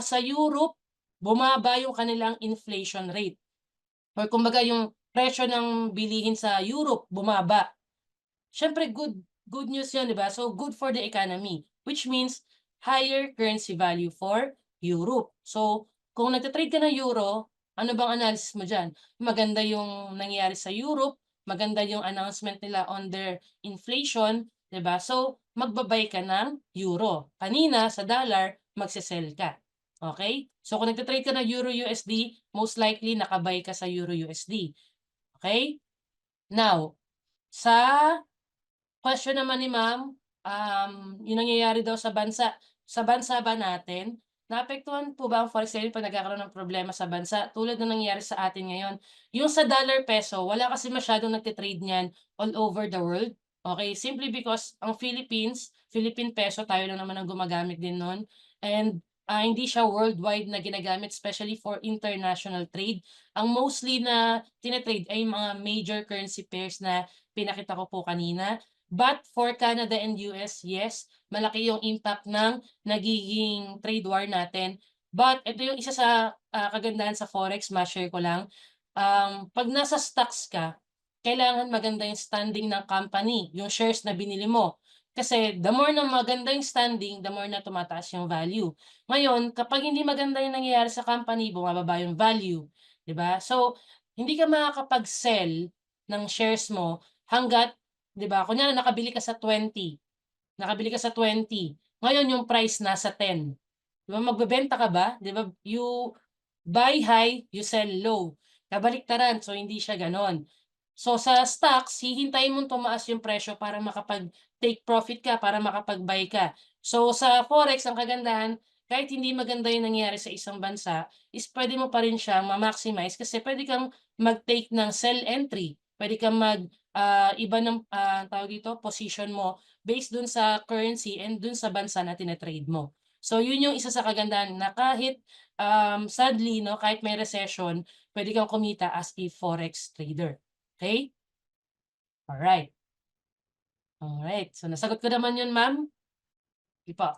sa Europe, bumaba yung kanilang inflation rate. Or kumbaga yung presyo ng bilihin sa Europe bumaba. Siyempre good news 'yun, 'di ba? So good for the economy, which means higher currency value for Europe. So kung nagte-trade ka ng euro, ano bang analysis mo diyan? Maganda yung nangyayari sa Europe, maganda yung announcement nila on their inflation, 'di ba? So magba-buy ka ng euro. Kanina sa dollar, magse-sell ka. Okay? So kung nagte-trade ka ng euro USD, most likely naka-buy ka sa euro USD. Okay? Now, sa question naman ni ma'am, yung nangyayari daw sa bansa ba natin, naapektuhan po ba ang forex trading 'pag nagkakaroon ng problema sa bansa tulad ng nangyayari sa atin ngayon? Yung sa dollar peso, wala kasi masyadong nagte-trade niyan all over the world, okay? Simply because ang Philippine peso, tayo lang naman ang gumagamit din nun and, hindi siya worldwide na ginagamit especially for international trade. Ang mostly na tina-trade ay mga major currency pairs na pinakita ko po kanina. But for Canada and US, yes, malaki yung impact ng nagiging trade war natin. But ito yung isa sa kagandahan sa forex, ma-share ko lang. 'Pag nasa stocks ka, kailangan maganda yung standing ng company, yung shares na binili mo. Kasi the more na maganda yung standing, the more na tumataas yung value. Ngayon, kapag hindi maganda yung nangyayari sa company, bumababa yung value, 'di ba? So, hindi ka makakapag-sell ng shares mo hangga't 'di ba, kunyari nakabili ka sa 20, ngayon yung price nasa 10, 'di ba magbebenta ka ba? 'Di ba, you buy high, you sell low. Kabaliktaran, so hindi siya gano'n. So sa stocks, hihintayin mong tumaas yung presyo para makapag-take profit ka, para makapag-buy ka. So sa forex ang kagandahan, kahit hindi maganda yung nangyayari sa isang bansa, is puwede mo pa rin siyang ma-maximize kasi puwede kang mag-take ng sell entry. Puwede kang iba ng, tawag dito, position mo based dun sa currency and dun sa bansa na tina-trade mo. So yun yung isa sa kagandahan na kahit, sadly 'no, kahit may recession, puwede kang kumita as a forex trader. Okay? Alright. Alright. So nasagot ko naman yun, ma'am? Di po.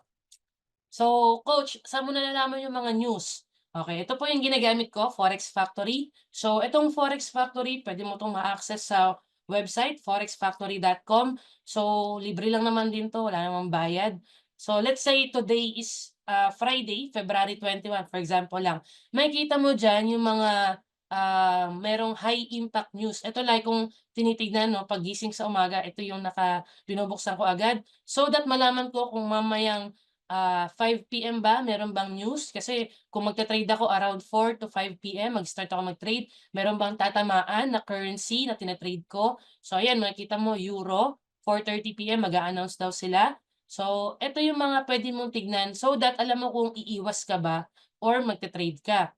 So, coach, saan mo nalalaman yung mga news? Okay, ito po yung ginagamit ko, Forex Factory. So, itong Forex Factory, pwede mo itong ma-access sa website, forexfactory.com. So, libre lang naman din to, wala namang bayad. So, let's say today is Friday, February 21, for example lang. Makikita mo dyan yung mga merong high impact news. Ito like kung tinitignan, no, paggising sa umaga, ito yung binubuksan ko agad. So that malaman ko kung mamayang 5 PM ba meron bang news? Kasi kung magte-trade ako around 4 to 5 PM, mag-start ako mag-trade, meron bang tatamaan na currency na tina-trade ko? So ayan, makikita mo euro, 4:30 PM mag-a-announce daw sila. So eto yung mga puwede mong tignan so that alam mo kung iiwas ka ba or magte-trade ka.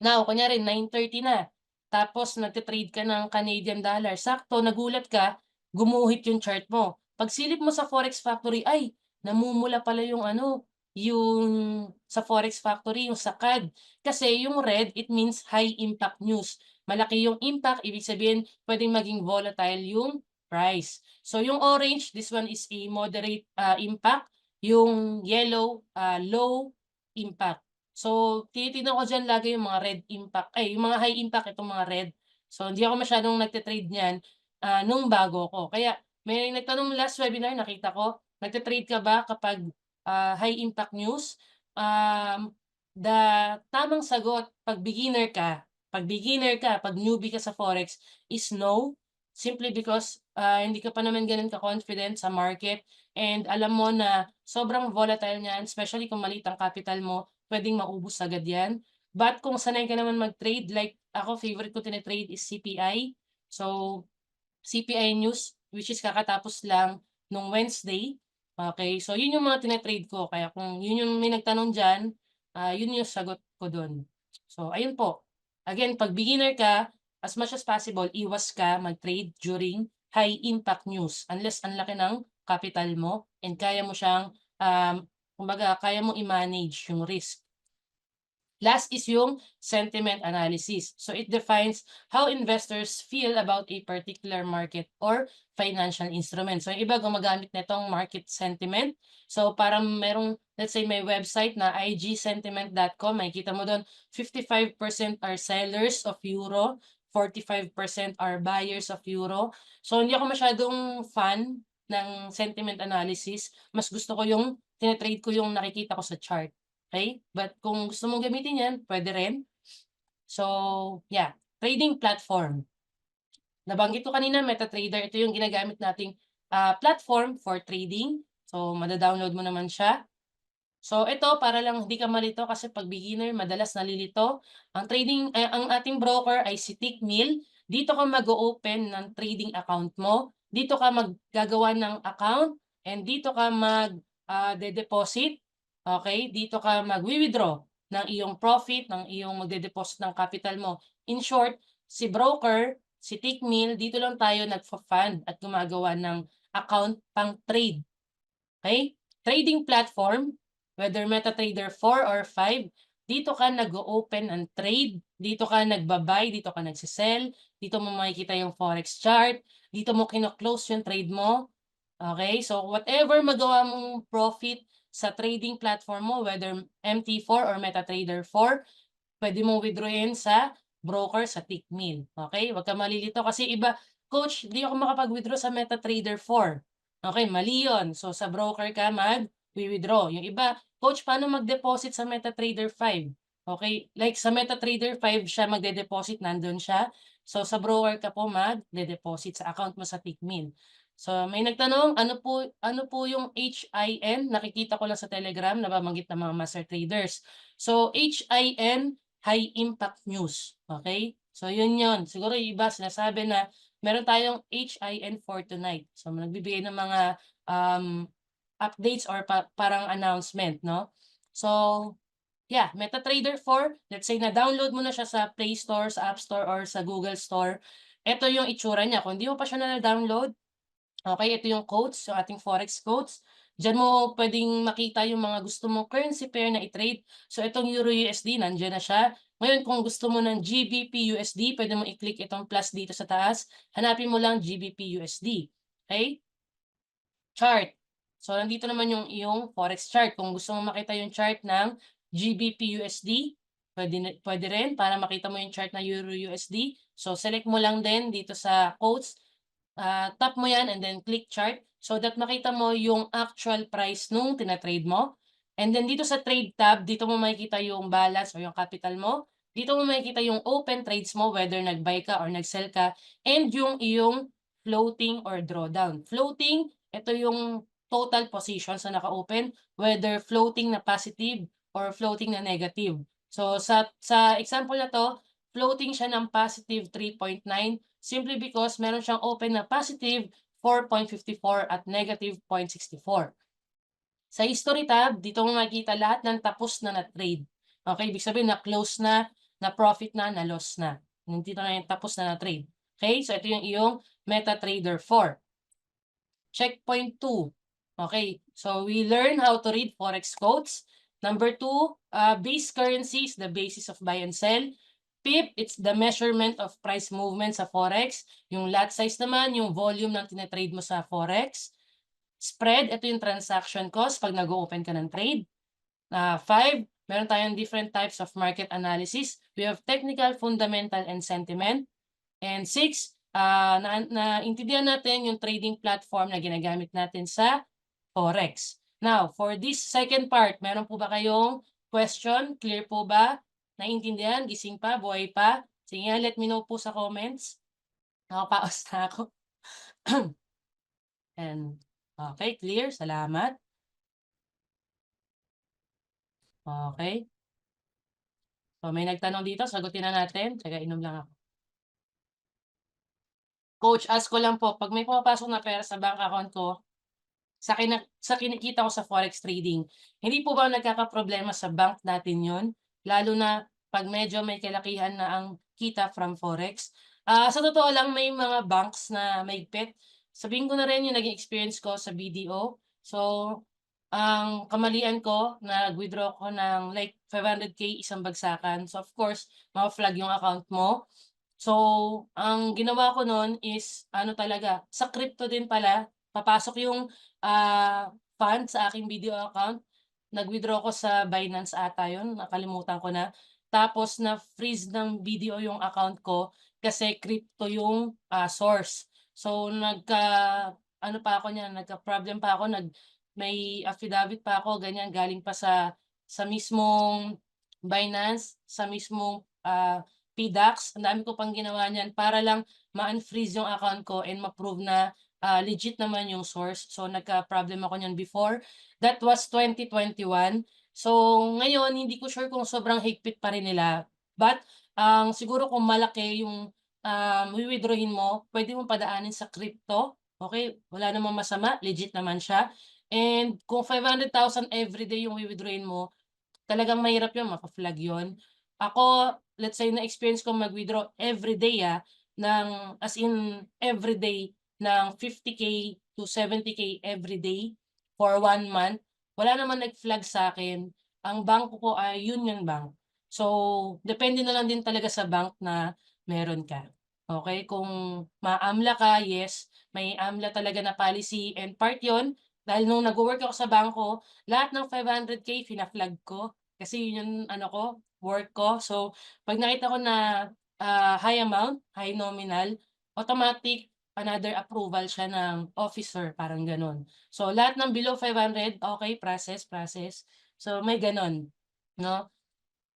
Now kunyari 9:30 na, tapos nagte-trade ka ng Canadian dollar, sakto nagulat ka, gumuhit yung chart mo. Pagsilip mo sa Forex Factory, ay namumula pala yung ano, yung sa Forex Factory, yung sa CAD. Kasi yung red, it means high impact news. Malaki yung impact, ibig sabihin puwedeng maging volatile yung price. So yung orange, this one is a moderate impact. Yung yellow, low impact. So, tinitignan ko diyan lagi yung mga red impact ay yung mga high impact, itong mga red. So, hindi ako masyadong nagte-trade niyan, nung bago ko. Kaya may nagtanong last webinar nakita ko, nagte-trade ka ba kapag, high impact news? The tamang sagot 'pag newbie ka sa forex is no. Simply because, hindi ka pa naman gano'n ka-confident sa market and alam mo na sobrang volatile niyan especially kung maliit ang capital mo. Puwedeng maubos agad 'yan. But kung sanay ka naman mag-trade like ako favorite ko trade is CPI. So, CPI news which is kakatapos lang nung Wednesday, okey. So, yun yung mga tina-trade ko kaya kung yun yung may nagtanong diyan, yun yung sagot ko dun. So, ayun po. Again 'pag beginner ka, as much as possible iwas ka mag-trade during high impact news unless ang laki ng capital mo and kaya mo siyang, kumbaga kaya mong i-manage yung risk. Last is yung sentiment analysis. So it defines how investors feel about a particular market or financial instrument. So yung iba gumagamit nitong market sentiment. So parang merong, let's say may website na igsentiment.com, makikita mo doon 55% are sellers of euro, 45% are buyers of euro. So hindi ako masyadong fan ng sentiment analysis. Mas gusto ko yung tinetrade ko yung nakikita ko sa chart. Okay? But kung gusto mong gamitin yan, pwede rin. So, yeah. Trading platform. Nabanggit ko kanina, MetaTrader. Ito yung ginagamit nating platform for trading. So, mada-download mo naman siya. So, ito para lang hindi ka malito kasi pag beginner, madalas nalilito. Ang ating broker ay si Tickmill. Dito ka mag-open ng trading account mo. Dito ka maggagawa ng account and dito ka de-deposit. Okay? Dito ka mag-withdraw ng iyong profit, ng iyong magde-deposit ng capital mo. In short, si broker, si Tickmill, dito lang tayo nagfa-fund at gumagawa ng account pang trade. Okay? Trading platform, whether MetaTrader 4 or 5, dito ka nag-open and trade, dito ka nagba-buy, dito ka nagsisell, dito mo makikita yung forex chart, dito mo kino-close yung trade mo. Okay? So whatever magawa mong profit sa trading platform mo, whether MT4 or MetaTrader 4, pwede mong withdrawin sa broker sa Tickmill. Okay? Huwag ka malilito kasi iba, coach, hindi ako makapag-withdraw sa MetaTrader 4. Okay, mali yun. So sa broker ka mag-withdraw. Yung iba, coach, paano mag-deposit sa MetaTrader 5? Okay, like sa MetaTrader 5 siya magde-deposit, nandun siya. So sa broker ka po mag-de-deposit sa account mo sa Tickmill. So may nagtanong, ano po yung HIN? Nakikita ko lang sa Telegram, nababanggit ng mga master traders. So HIN, high impact news. Okay? So yun yun. Siguro yung iba sinasabi na meron tayong HIN for tonight. So nagbibigay ng mga updates or parang announcement, no? So yeah, MetaTrader 4, let's say na-download mo na siya sa Play Store, sa App Store, or sa Google Store. Ito yung itsura niya. Kung hindi mo pa siya na-download, okay, ito yung quotes, yung ating forex quotes. Diyan mo pwedeng makita yung mga gusto mong currency pair na i-trade. So itong Euro USD, nandiyan na siya. Ngayon, kung gusto mo ng GBP USD, pwede mo i-click itong plus dito sa taas. Hanapin mo lang GBP USD. Okay? Chart. So nandito naman yung iyong forex chart. Kung gusto mo makita yung chart ng GBP USD, pwede rin para makita mo yung chart na Euro USD. So select mo lang din dito sa quotes. Tap mo yan and then click chart so that makita mo yung actual price nung tinatrade mo. And then dito sa trade tab, dito mo makikita yung balance o yung capital mo. Dito mo makikita yung open trades mo, whether nag-buy ka or nag-sell ka, and yung iyong floating or drawdown. Floating, ito yung total positions na naka-open, whether floating na positive or floating na negative. So sa example na to, floating siya ng positive 3.9 simply because meron siyang open na positive 4.54 at negative 0.64. Sa history tab, dito mo makikita lahat ng tapos na na-trade. Okay, ibig sabihin na-close na, na-profit na, na-loss na. Dito na yung tapos na na-trade. Okay, so ito yung iyong MetaTrader 4. Checkpoint 2. Okay, so we learn how to read forex quotes. Number 2, base currency is the basis of buy and sell. PIP, it's the measurement of price movement sa forex. Yung lot size naman, yung volume ng tinetrade mo sa forex. Spread, ito yung transaction cost pag nag-open ka ng trade. 5, meron tayong different types of market analysis. We have technical, fundamental, and sentiment. And 6, naintindihan natin yung trading platform na ginagamit natin sa forex. Now, for this second part, meron po ba kayong question? Clear po ba? Naintindihan? Gising pa? Buhay pa? Sige nga, let me know po sa comments. Nakapaos na ako. And, okay, clear. Salamat. Okay. So, may nagtanong dito. Sagutin na natin. Tsaga, inom lang ako. Coach, ask ko lang po, pag may pumapasok na pera sa bank account ko, sa kinikita ko sa forex trading, hindi po ba nagkakaproblema sa bank natin yon? Lalo na pag medyo may kalakihan na ang kita from forex. Sa totoo lang, may mga banks na mahigpit. Sabihin ko na rin yung naging experience ko sa BDO. So, ang kamalian ko, nag-withdraw ako ng like 500K isang bagsakan. So, of course, mafa-flag yung account mo. So, ang ginawa ko nun is ano talaga, sa crypto din pala, papasok yung, fund sa aking video account. Nag-withdraw ko sa Binance ata yun, nakalimutan ko na. Tapos na-freeze ng video yung account ko kasi crypto yung, source. So, ano pa ako niyan, nagka-problem pa ako, may affidavit pa ako ganyan galing pa sa mismong Binance, sa mismong, PDAX, ang dami ko pang ginawa niyan para lang ma-unfreeze yung account ko and ma-prove na, legit naman yung source. So, nagka-problem ako niyan before. That was 2021. So, ngayon hindi ko sure kung sobrang higpit pa rin nila. But, siguro kung malaki yung, wi-withdrawhin mo, puwede mong padaanin sa crypto, okey? Wala namang masama, legit naman siya. And kung 500,000 everyday yung wi-withdrawhin mo, talagang mahirap yun, mafa-flag yun. Ako, let's say na-experience ko mag-withdraw everyday, ng as in everyday ng 50K to 70K everyday for 1 month. Wala naman nag-flag sa'kin. Ang bangko ko ay Union Bank. So, depende na lang din talaga sa bank na meron ka. Okey, kung ma-AMLA ka, yes, may AMLA talaga na policy and part yun dahil nung nagwo-work ako sa bangko, lahat ng 500K fina-flag ko. Kasi yun yung ano ko, work ko. So, 'pag nakita ko na, high amount, high nominal, automatic another approval siya ng officer, parang gano'n. So, lahat ng below 500, okey, process, process. So, may gano'n, 'no?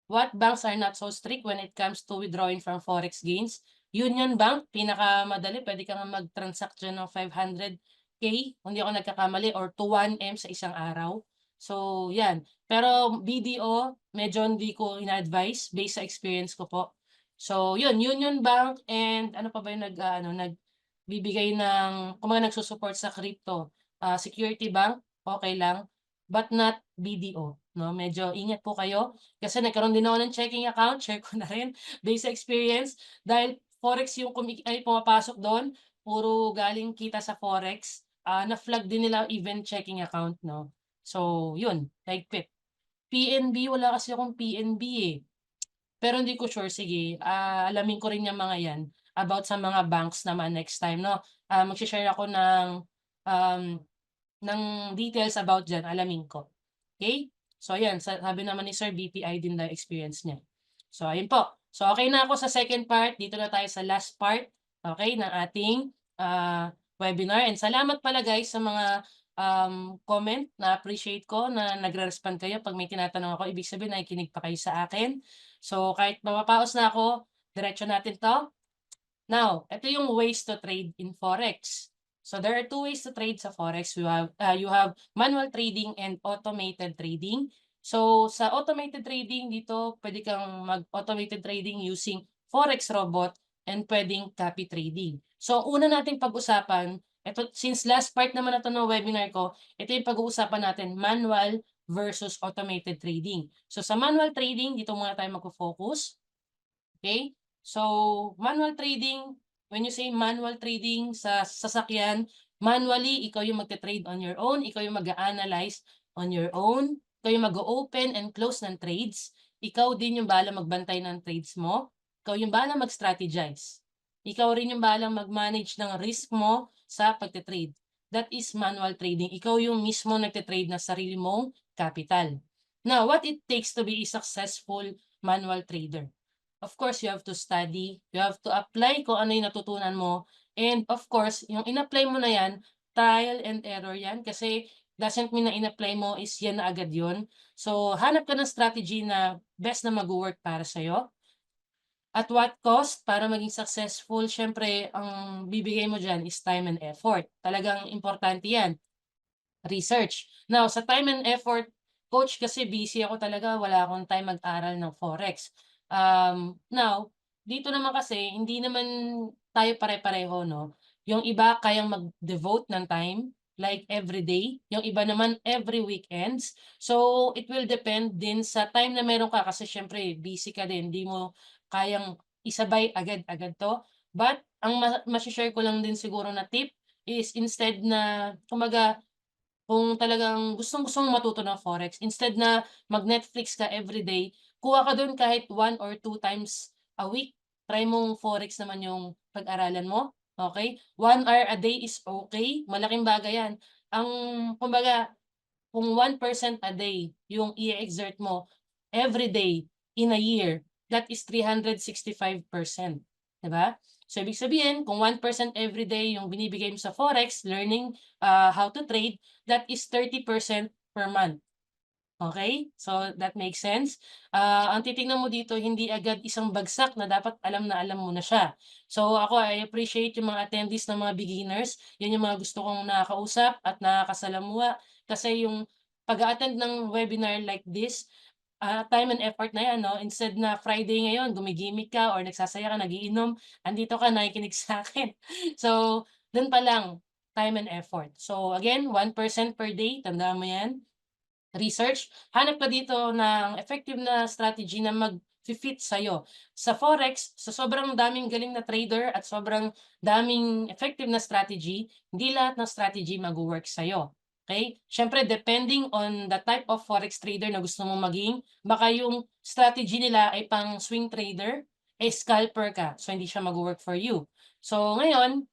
What banks are not so strict when it comes to withdrawing from forex gains? Union Bank, pinakamadali, puwede ka ngang mag-transact diyan ng 500K kung di ako nagkakamali or to 1M sa isang araw. So, 'yan. Pero BDO, medyo hindi ko ina-advice based sa experience ko po. So, 'yun, Union Bank and ano pa ba yung nagbibigay ng kumbaga nagsu-support sa crypto, Security Bank, okey lang, but not BDO, 'no? Medyo ingat po kayo kasi nagkaroon din ako ng checking account, share ko na rin based sa experience dahil forex yung pumapasok dun, puro galing kita sa forex, na-flag din nila even checking account 'no. So yun, mahigpit. PNB, wala kasi akong PNB, eh, pero hindi ko sure, sige, alamin ko rin yang mga yan about sa mga banks naman next time 'no. Magse-share ako um ng details about diyan, alamin ko. Okay. So ayan, sabi naman ni Sir BPI din daw experience niya. So ayun po. So okay na ako sa second part, dito na tayo sa last part, okay, ng ating, webinar and salamat pala guys sa mga, comment, na-appreciate ko na nagre-respond kayo 'pag may tinatanong ako, ibig sabihin nakikinig pa kayo sa akin. So kahit mapapaos na ako, diretso natin 'to. Now, ito yung ways to trade in forex. So there are two ways to trade sa forex. You have manual trading and automated trading. So sa automated trading dito, pwede kang mag-automated trading using forex robot and pwedeng copy trading. So una nating pag-usapan, ito since last part naman na 'to ng webinar ko, ito yung pag-uusapan natin, manual versus automated trading. So sa manual trading, dito muna tayo magfo-focus. Okay. So, manual trading, when you say manual trading sa sasakyan, manually, ikaw yung magte-trade on your own, ikaw yung mag-a-analyze on your own, ikaw yung mag-o-open and close ng trades, ikaw din yung bahalang magbantay ng trades mo, ikaw yung bahalang mag-strategize. Ikaw rin yung bahalang mag-manage ng risk mo sa pagte-trade. That is manual trading. Ikaw yung mismo nagte-trade na sarili mong capital. Now, what it takes to be a successful manual trader? Of course, you have to study, you have to apply kung ano yung natutunan mo, and of course, yung in-apply mo na yan, trial and error yan kasi doesn't mean na in-apply mo is yan na agad yun. So, hanap ka ng strategy na best na mag-work para sa'yo. At what cost para maging successful, syempre, ang bibigay mo dyan is time and effort. Talagang importante yan. Research. Now, sa time and effort, coach, kasi busy ako talaga, wala akong time mag-aral ng forex. Now, dito naman kasi hindi naman tayo pare-pareho 'no. Yung iba kayang mag-devote ng time, like everyday, yung iba naman every weekends. So, it will depend din sa time na meron ka kasi siyempre busy ka din, di mo kayang isabay agad-agad 'to. But ang mashi-share ko lang din siguro na tip is instead na kumbaga kung talagang gustong-gusto mong matuto ng forex, instead na mag-Netflix ka everyday, kuha ka dun kahit 1 or 2 times a week. Try mong forex naman yung pag-aralan mo, okey? 1 hour a day is okey, malaking bagay yan. Ang kumbaga, kung 1% a day yung i-e-exert mo everyday in a year, that is 365%, 'di ba? So, ibig sabihin kung 1% everyday yung binibigay mo sa forex, learning, how to trade, that is 30% per month. Okay, so that makes sense. Ang titingnan mo dito hindi agad isang bagsak na dapat alam na alam mo na siya. So ako, I appreciate yung mga attendees ng mga beginners, 'yan yung mga gusto kong nakakausap at nakakasalamuha kasi yung pag-a-attend ng webinar like this, time and effort na 'yan 'no. Instead na Friday ngayon gumi ka or nagsasaya ka, nagiinom, andito ka nakikinig sa'kin. So dun pa lang, time and effort. So again, 1% per day, tandaan mo 'yan. Research, hanap ka dito ng effective na strategy na mag-fi-fit sa'yo. Sa forex, sa sobrang daming galing na trader at sobrang daming effective na strategy, hindi lahat ng strategy magwo-work sa'yo, okey? Siyempre depending on the type of forex trader na gusto mong maging, baka yung strategy nila ay pang swing trader, eh, scalper ka, so hindi siya magwo-work for you. So ngayon,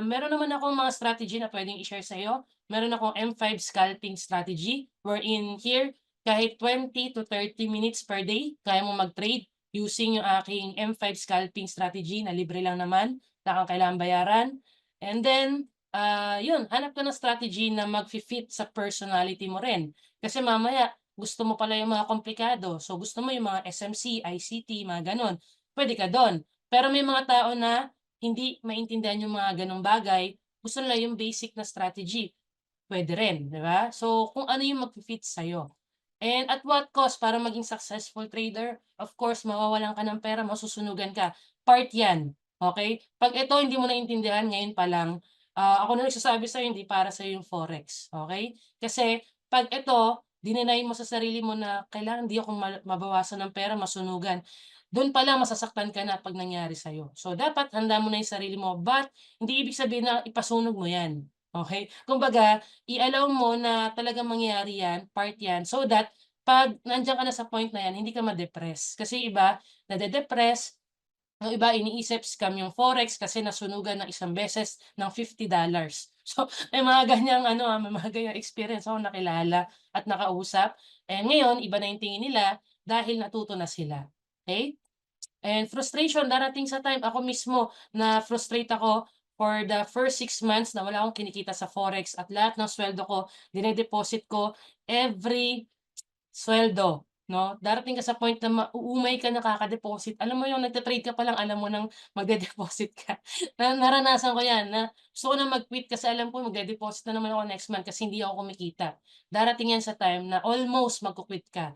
meron naman akong mga strategy na puwedeng i-share sa'yo. Meron akong M5 scalping strategy wherein here kahit 20 to 30 minutes per day kaya mo mag-trade using yung aking M5 scalping strategy na libre lang naman, wala kang kailangang bayaran. And then, yun hanap ka ng strategy na magfi-fit sa personality mo rin. Kasi mamaya gusto mo pala yung mga komplikado, so gusto mo yung mga SMC, ICT, mga gano'n, puwede ka do'n. Pero may mga tao na hindi maintindihan yung mga gano'ng bagay, gusto nila yung basic na strategy. Puwede rin, 'di ba? So, kung ano yung magfi-fit sa'yo. And at what cost para maging successful trader? Of course, mawawalan ka ng pera, masusunugan ka. Part 'yan, okey? 'Pag ito hindi mo naintindihan ngayon pa lang, ako na nagsasabi sa'yo hindi para sa'yo yung forex, okey? Kasi 'pag ito, dininay mo sa sarili mo na kailangan di ako mabawasan ng pera, masunugan. Dun pa lang masasaktan ka na 'pag nangyari sa'yo. So, dapat handa mo na yung sarili mo, but hindi ibig sabihin na ipasunog mo 'yan, okey? Kumbaga i-allow mo na talagang mangyari 'yan, part 'yan, so that 'pag nandiyan ka na sa point na 'yan, hindi ka ma-depress. Kasi yung iba nade-depress, yung iba iniisip scam yung forex kasi nasunugan ng isang beses ng $50. So, may mga ganiyang ano, may mga ganiyang experience akong nakilala at nakausap. And ngayon iba na yung tingin nila dahil natuto na sila, okey? And frustration darating sa time ako mismo na-frustrate ako for the first 6 months na wala akong kinikita sa forex at lahat ng sweldo ko dine-deposit ko every sweldo, 'no? Darating ka sa point na mauumay ka na kaka-deposit. Alam mo yung nagta-trade ka pa lang alam mo ng magde-deposit ka. Naranasan ko 'yan na gusto ko na mag-quit kasi alam ko magde-deposit na naman ako next month kasi hindi ako kumikita. Darating 'yan sa time na almost magku-quit ka.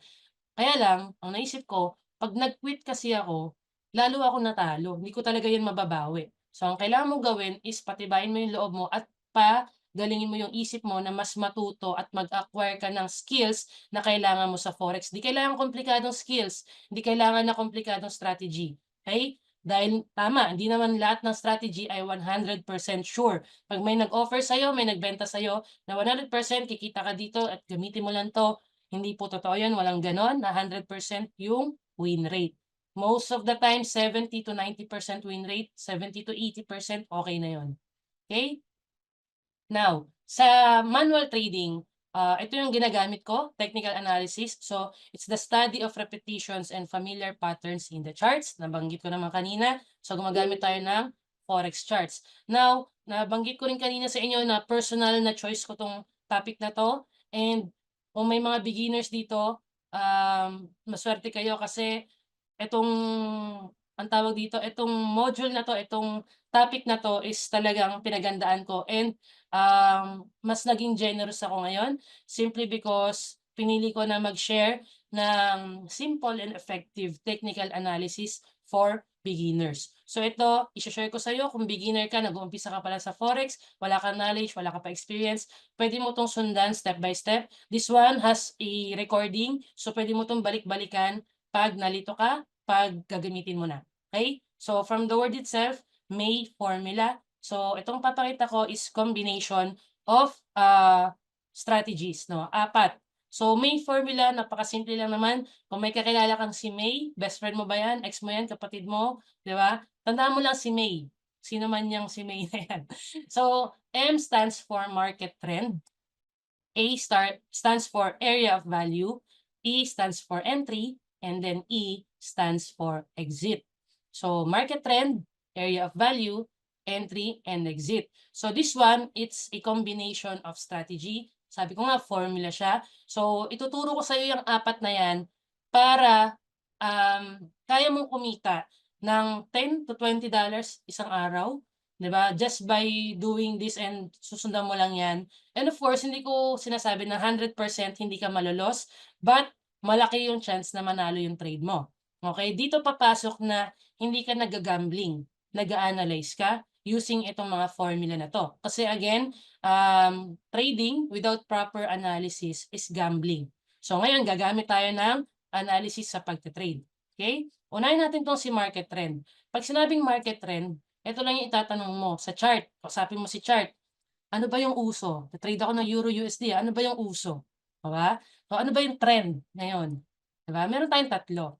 Kaya lang, ang naisip ko, 'pag nag-quit kasi ako, lalo ako natalo, hindi ko talaga 'yun mababawi. So, ang kailangan mong gawin is patibayin mo 'yung loob mo at pagalingin mo 'yung isip mo na mas matuto at mag-acquire ka ng skills na kailangan mo sa forex. Di kailangan komplikadong skills, hindi kailangan na komplikadong strategy, okey? Dahil tama, hindi naman lahat ng strategy ay 100% sure. 'Pag may nag-offer sa'yo, may nagbenta sa'yo na 100% kikita ka dito at gamitin mo lang 'to, hindi po totoo 'yun, walang gano'n na 100% yung win rate. Most of the time 70 to 90% win rate, 70 to 80% okey na 'yun, okey? Now, sa manual trading, ito yung ginagamit ko, technical analysis. So, it's the study of repetitions and familiar patterns in the charts. Nabanggit ko naman kanina. So, gumagamit tayo ng forex charts. Now, nabanggit ko rin kanina sa inyo na personal na choice ko 'tong topic na 'to, and kung may mga beginners dito, masuwerte kayo kasi itong ang tawag dito, itong module na 'to, itong topic na 'to is talagang pinaghandaan ko, and mas naging generous ako ngayon simply because pinili ko na mag-share ng simple and effective technical analysis for beginners. So ito, ishe-share ko sa'yo kung beginner ka, nag-uumpisa ka pa lang sa forex, wala kang knowledge, wala ka pa experience, puwede mo 'tong sundan step by step. This one has a recording, so puwede mo 'tong balik-balikan 'pag nalito ka, 'pag gagamitin mo na, okey? So from the word itself, may formula. So itong papakita ko is combination of, strategies, no? 4. So, may formula, napakasimple lang naman. Kung may kakilala kang si May, best friend mo ba yan? Ex mo yan? Kapatid mo? Di ba? Tandaan mo lang si May. Sino man yang si May na yan. So, M stands for market trend. Stands for area of value. E stands for entry. And then E stands for exit. So, market trend, area of value, entry, and exit. So, this one, it's a combination of strategy. Sabi ko nga, formula siya. So, ituturo ko sa iyo yung 4 na yan para kaya mong kumita ng $10 to $20 isang araw. 'Di ba? Just by doing this and susundan mo lang yan. And of course, hindi ko sinasabi na 100% hindi ka malo-loss, but malaki yung chance na manalo yung trade mo. Okay? Dito papasok na hindi ka nag-gambling, nag-analyze ka using itong mga formula na 'to. Kasi again, trading without proper analysis is gambling. So ngayon, gagamit tayo ng analysis sa pagte-trade. Okay? Unahin natin 'tong si market trend. 'Pag sinabing market trend, ito lang yung itatanong mo sa chart. Kausapin mo si chart. Ano ba yung uso? Trade ako ng Euro USD. Ano ba yung uso? Diba? So, ano ba yung trend ngayon? Diba? Meron tayong 3.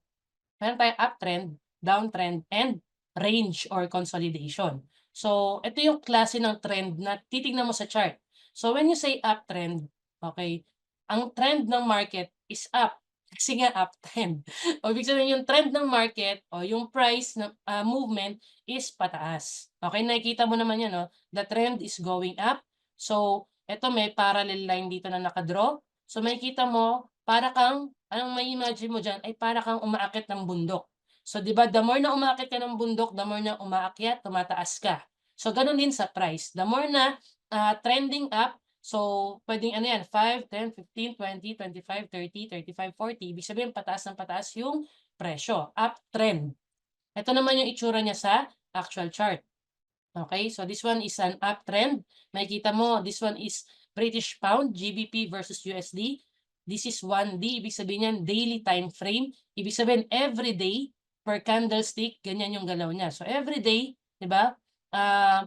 Meron tayong uptrend, downtrend, and range or consolidation. So, ito yung klase ng trend na titignan mo sa chart. So, when you say uptrend, okay, ang trend ng market is up. Kasi nga uptrend. O ibig sabihin yung trend ng market o yung price na movement is pataas. Okay, nakikita mo naman yan, no? The trend is going up. So, ito may parallel line dito na nakadraw. So, makikita mo, para kang, anong may imagine mo dyan, ay para kang umaakit ng bundok. So, di ba, the more na umaakit ka ng bundok, the more na umaakyat, tumataas ka. So, ganun din sa price. The more na trending up, so pwedeng ano yan, 5, 10, 15, 20, 25, 30, 35, 40. Ibig sabihin, pataas ng pataas yung presyo. Uptrend. Ito naman yung itsura niya sa actual chart. Okay, so this one is an uptrend. Makikita mo, this one is British Pound, GBP versus USD. This is 1D, ibig sabihin yan, daily time frame. Ibig sabihin, every day, per candlestick, ganyan yung galaw niya. So, every day, di ba,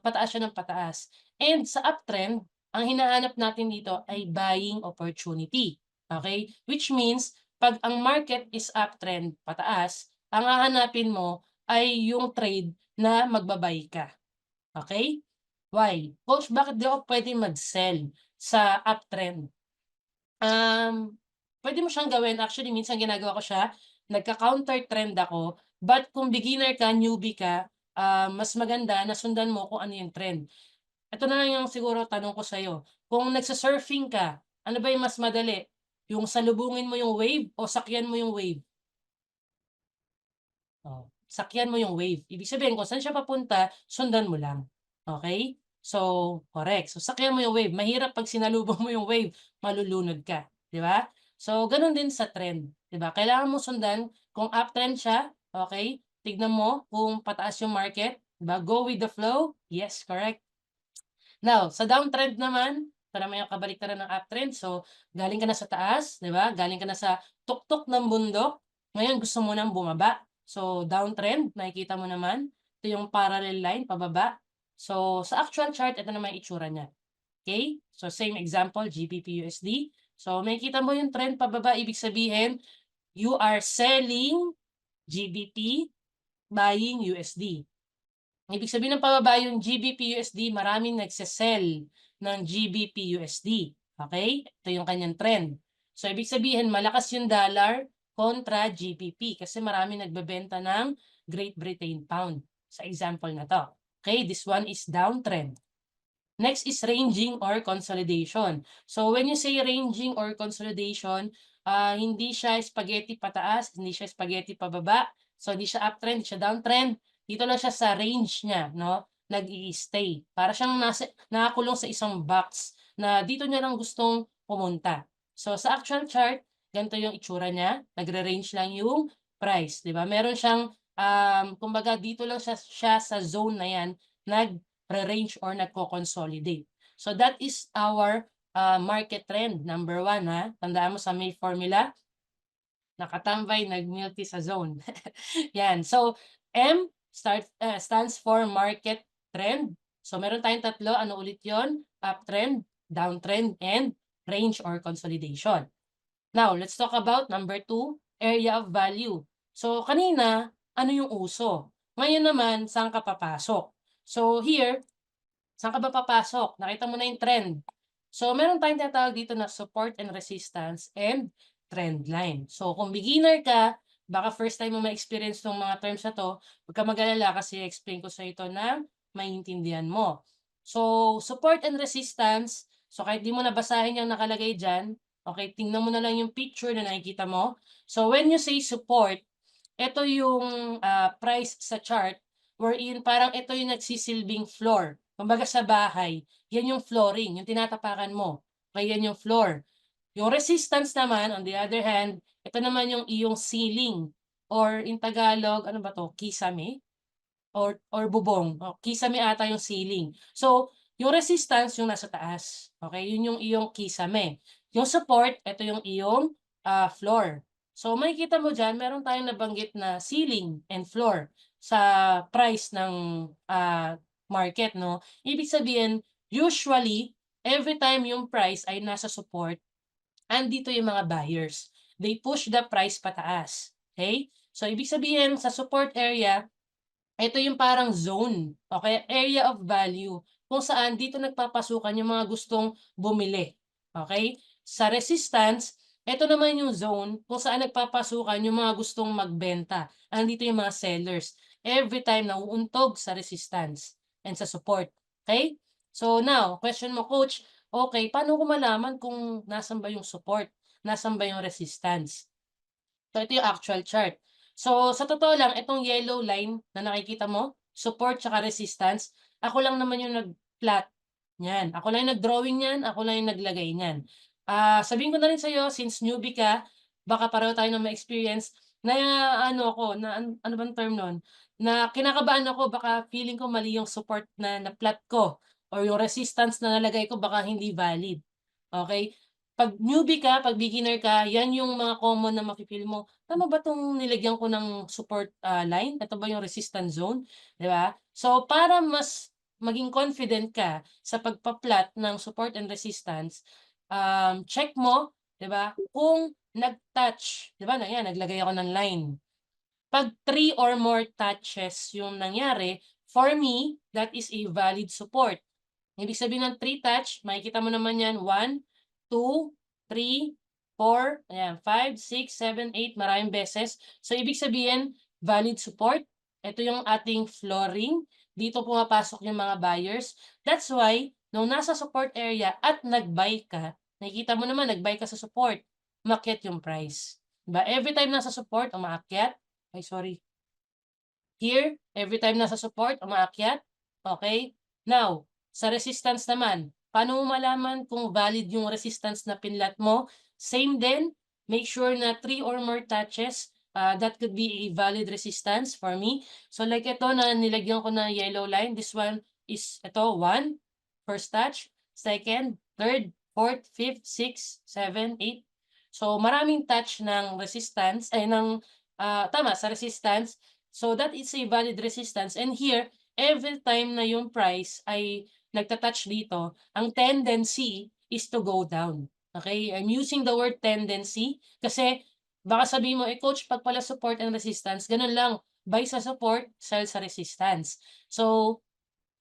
pataas siya ng pataas. And sa uptrend, ang hinahanap natin dito ay buying opportunity. Okay? Which means, pag ang market is uptrend, pataas, ang hahanapin mo ay yung trade na magbabay ka. Okay? Why? Coach, bakit di ako pwede mag-sell sa uptrend? Pwede mo siyang gawin. Actually, minsan ginagawa ko siya. Nagka-counter trend ako. But kung beginner ka, newbie ka, mas maganda na sundan mo kung ano yung trend. Ito na lang yung siguro tanong ko sa'yo. Kung nagsa-surfing ka, ano ba yung mas madali? Yung salubungin mo yung wave o sakyan mo yung wave? Oh, sakyan mo yung wave. Ibig sabihin kung saan siya papunta, sundan mo lang. Okay? So, correct. So, sakyan mo yung wave. Mahirap pag sinalubong mo yung wave, malulunod ka. Di ba? So, ganun din sa trend. Di ba? Kailangan mo sundan kung uptrend siya, okay? Tignan mo kung pataas yung market. Di ba? Go with the flow. Yes, correct. Now, sa downtrend naman, ito naman yung kabaliktaran ng uptrend. So, galing ka na sa taas, di ba? Galing ka na sa tuktok ng bundok. Ngayon, gusto mo nang bumaba. So, downtrend, nakikita mo naman. Ito yung parallel line, pababa. So, sa actual chart, ito naman yung itsura niya. Okay? So, same example, GBP/USD. So, makikita mo yung trend pababa. Ibig sabihin, you are selling GBP, buying USD. Ibig sabihin ng pababa yung GBP/USD, maraming nagsesell ng GBP/USD. Okay? Ito yung kanyang trend. So, ibig sabihin, malakas yung dollar kontra GBP kasi maraming nagbebenta ng Great Britain Pound sa example na to. Okay? This one is downtrend. Next is ranging or consolidation. So, when you say ranging or consolidation, hindi siya spaghetti pataas, hindi siya spaghetti pababa. So, hindi siya uptrend, hindi siya downtrend. Dito lang siya sa range niya, no? Nag-i-stay. Para siyang nakakulong sa isang box na dito niya lang gustong pumunta. So, sa actual chart, ganito yung itsura niya. Nagre-range lang yung price, di ba? Meron siyang, kumbaga, dito lang siya sa zone na yan, nag-range or nagko-consolidate. So, that is our market trend. Number 1, ha? Tandaan mo sa May formula, nakatambay, nag-multi sa zone. Yan. So, M stands for market trend. So, meron tayong 3. Ano ulit yon? Uptrend, downtrend, and range or consolidation. Now, let's talk about number 2, area of value. So, kanina, ano yung uso? Ngayon naman, saan ka papasok? So, here, saan ka ba papasok? Nakita mo na yung trend. So, meron tayong tinatawag dito na support and resistance and trend line. So, kung beginner ka, baka first time mo ma-experience tong mga terms na 'to, huwag kang mag-alala kasi explain ko sa ito na maintindihan mo. So, support and resistance, so kahit di mo na basahin yung nakalagay diyan, okey, tingnan mo na lang yung picture na nakikita mo. So, when you say support, ito yung, price sa chart wherein parang ito yung nagsisilbing floor. Kumbaga sa bahay, yan yung flooring, yung tinatapakan mo, okey, yan yung floor. Yung resistance naman, on the other hand, ito naman yung iyong ceiling or in Tagalog, ano ba 'to, kisame or bubong, kisame ata yung ceiling. So, yung resistance yung nasa taas, okey, yun yung iyong kisame. Yung support, ito yung iyong, floor. So, makikita mo diyan meron tayong nabanggit na ceiling and floor sa price ng, market 'no. Ibig sabihin, usually, every time yung price ay nasa support, andito yung mga buyers. They push the price pataas, okay? So, ibig sabihin sa support area, ito yung parang zone o kaya area of value kung saan dito nagpapasukan yung mga gustong bumili, okay? Sa resistance, ito naman yung zone kung saan nagpapasukan yung mga gustong magbenta. Andito yung mga sellers. Every time na uuntog sa resistance and sa support, okay? So now, question mo, coach, okay, paano ko malaman kung nasan ba yung support? Nasan ba yung resistance? So, ito yung actual chart. So, sa totoo lang, itong yellow line na nakikita mo, support tsaka resistance, ako lang naman yung nag-plot niyan. Ako lang yung nag-drawing niyan, ako lang yung naglagay niyan. Sabihin ko na rin sa'yo, since newbie ka, baka pareho tayo ng ma-experience, na ano ako, na ano bang term nun? Na kinakabahan ako, baka feeling ko mali yung support na na-plot ko or yung resistance na nalagay ko baka hindi valid. Okay? 'Pag newbie ka, 'pag beginner ka, 'yan yung mga common na mafi-feel mo, "Tama ba 'tong nilagyan ko ng support, line? Ito ba yung resistance zone?" 'Di ba? So, para mas maging confident ka sa pagpa-plot ng support and resistance, check mo, 'di ba, kung nag-touch, 'di ba, na 'yan naglagay ako ng line. 'Pag 3 or more touches yung nangyari, for me, that is a valid support. Ibig sabihin ng 3 touch, makikita mo naman yan 1, 2, 3, 4, ayan 5, 6, 7, 8, maraming beses. So, ibig sabihin valid support. Ito yung ating flooring. Dito pumapasok yung mga buyers. That's why nung nasa support area at nag-buy ka, nakikita mo naman nag-buy ka sa support, umakyat yung price. 'Di ba? Every time nasa support, umaakyat. Ay, sorry. Here, every time nasa support, umaakyat. Okay? Now, sa resistance naman, paano mo malaman kung valid yung resistance na pinlat mo? Same din, make sure na 3 or more touches, that could be a valid resistance for me. So like ito na nilagyan ko na yellow line, this one is ito, 1, first touch, second, third, fourth, fifth, sixth, seven, eight. So maraming touch ng resistance, ay ng, tama, sa resistance. So that is a valid resistance and here, every time na yung price ay nagta-touch dito, ang tendency is to go down. Okay? I'm using the word tendency kasi baka sabihin mo, eh coach, pag pala support and resistance, ganun lang. Buy sa support, sell sa resistance. So,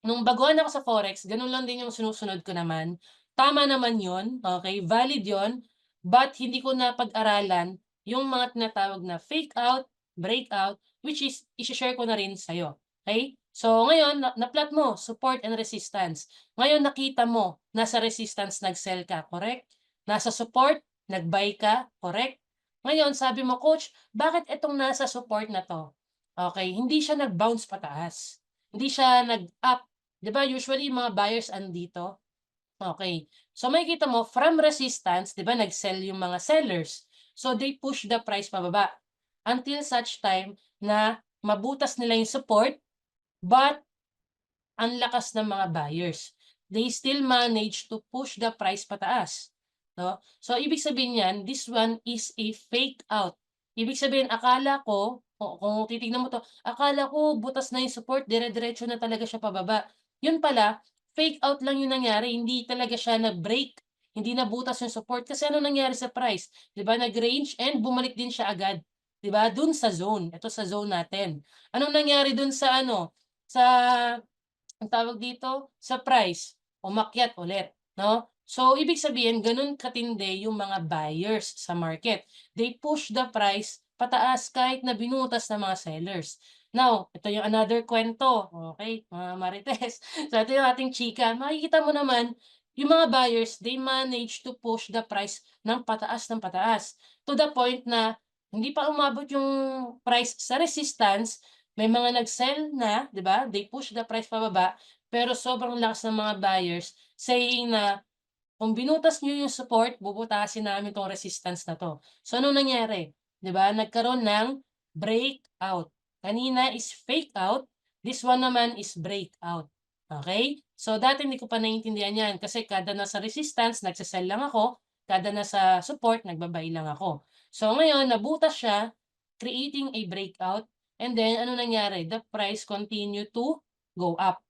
nung baguhan ako sa forex, ganun lang din yung sinusunod ko naman. Tama naman yun, okay, valid yun, but hindi ko napag-aralan yung mga tinatawag na fake out, breakout, which is ishe-share ko na rin sa'yo, okay? So ngayon na-plot mo support and resistance. Ngayon nakita mo nasa resistance nag-sell ka, correct? Nasa support nag-buy ka, correct? Ngayon sabi mo, "Coach, bakit itong nasa support na 'to, okay, hindi siya nag-bounce pataas, hindi siya nag-up." 'Di ba usually yung mga buyers andito? Okay. So makikita mo from resistance, 'di ba nag-sell yung mga sellers. So they push the price pababa until such time na mabutas nila yung support, but ang lakas ng mga buyers. They still manage to push the price pataas, 'no? So ibig sabihin niyan, this one is a fake out. Ibig sabihin akala ko, kung titignan mo 'to, akala ko butas na yung support, dire-diretso na talaga siya pababa. Yun pala, fake out lang yung nangyari, hindi talaga siya nag-break, hindi nabutas yung support kasi ano nangyari sa price, 'di ba? Nag-range and bumalik din siya agad, 'di ba? Dun sa zone, ito sa zone natin. Anong nangyari dun sa ano, sa ang tawag dito, sa price, umakyat ulit, 'no? So, ibig sabihin gano'n katindi yung mga buyers sa market. They push the price pataas kahit na binutas ng mga sellers. Now, ito yung another kwento, okay mga marites. So, ito yung ating chika. Makikita mo naman, yung mga buyers, they manage to push the price ng pataas. To the point na hindi pa umabot yung price sa resistance, may mga nag-sell na, 'di ba? They push the price pababa, pero sobrang lakas ng mga buyers saying na, "Kung binutas niyo yung support, bubutasin namin 'tong resistance na 'to." So, anong nangyari, 'di ba? Nagkaroon ng breakout. Kanina is fake out, this one naman is breakout. Okay? So, dati hindi ko pa naiintindihan 'yan kasi kada nasa resistance, nagse lang ako, kada nasa support, nagba-buy lang ako. So, ngayon nabutas siya, creating a breakout. And then ano nangyari, the price continue to go up,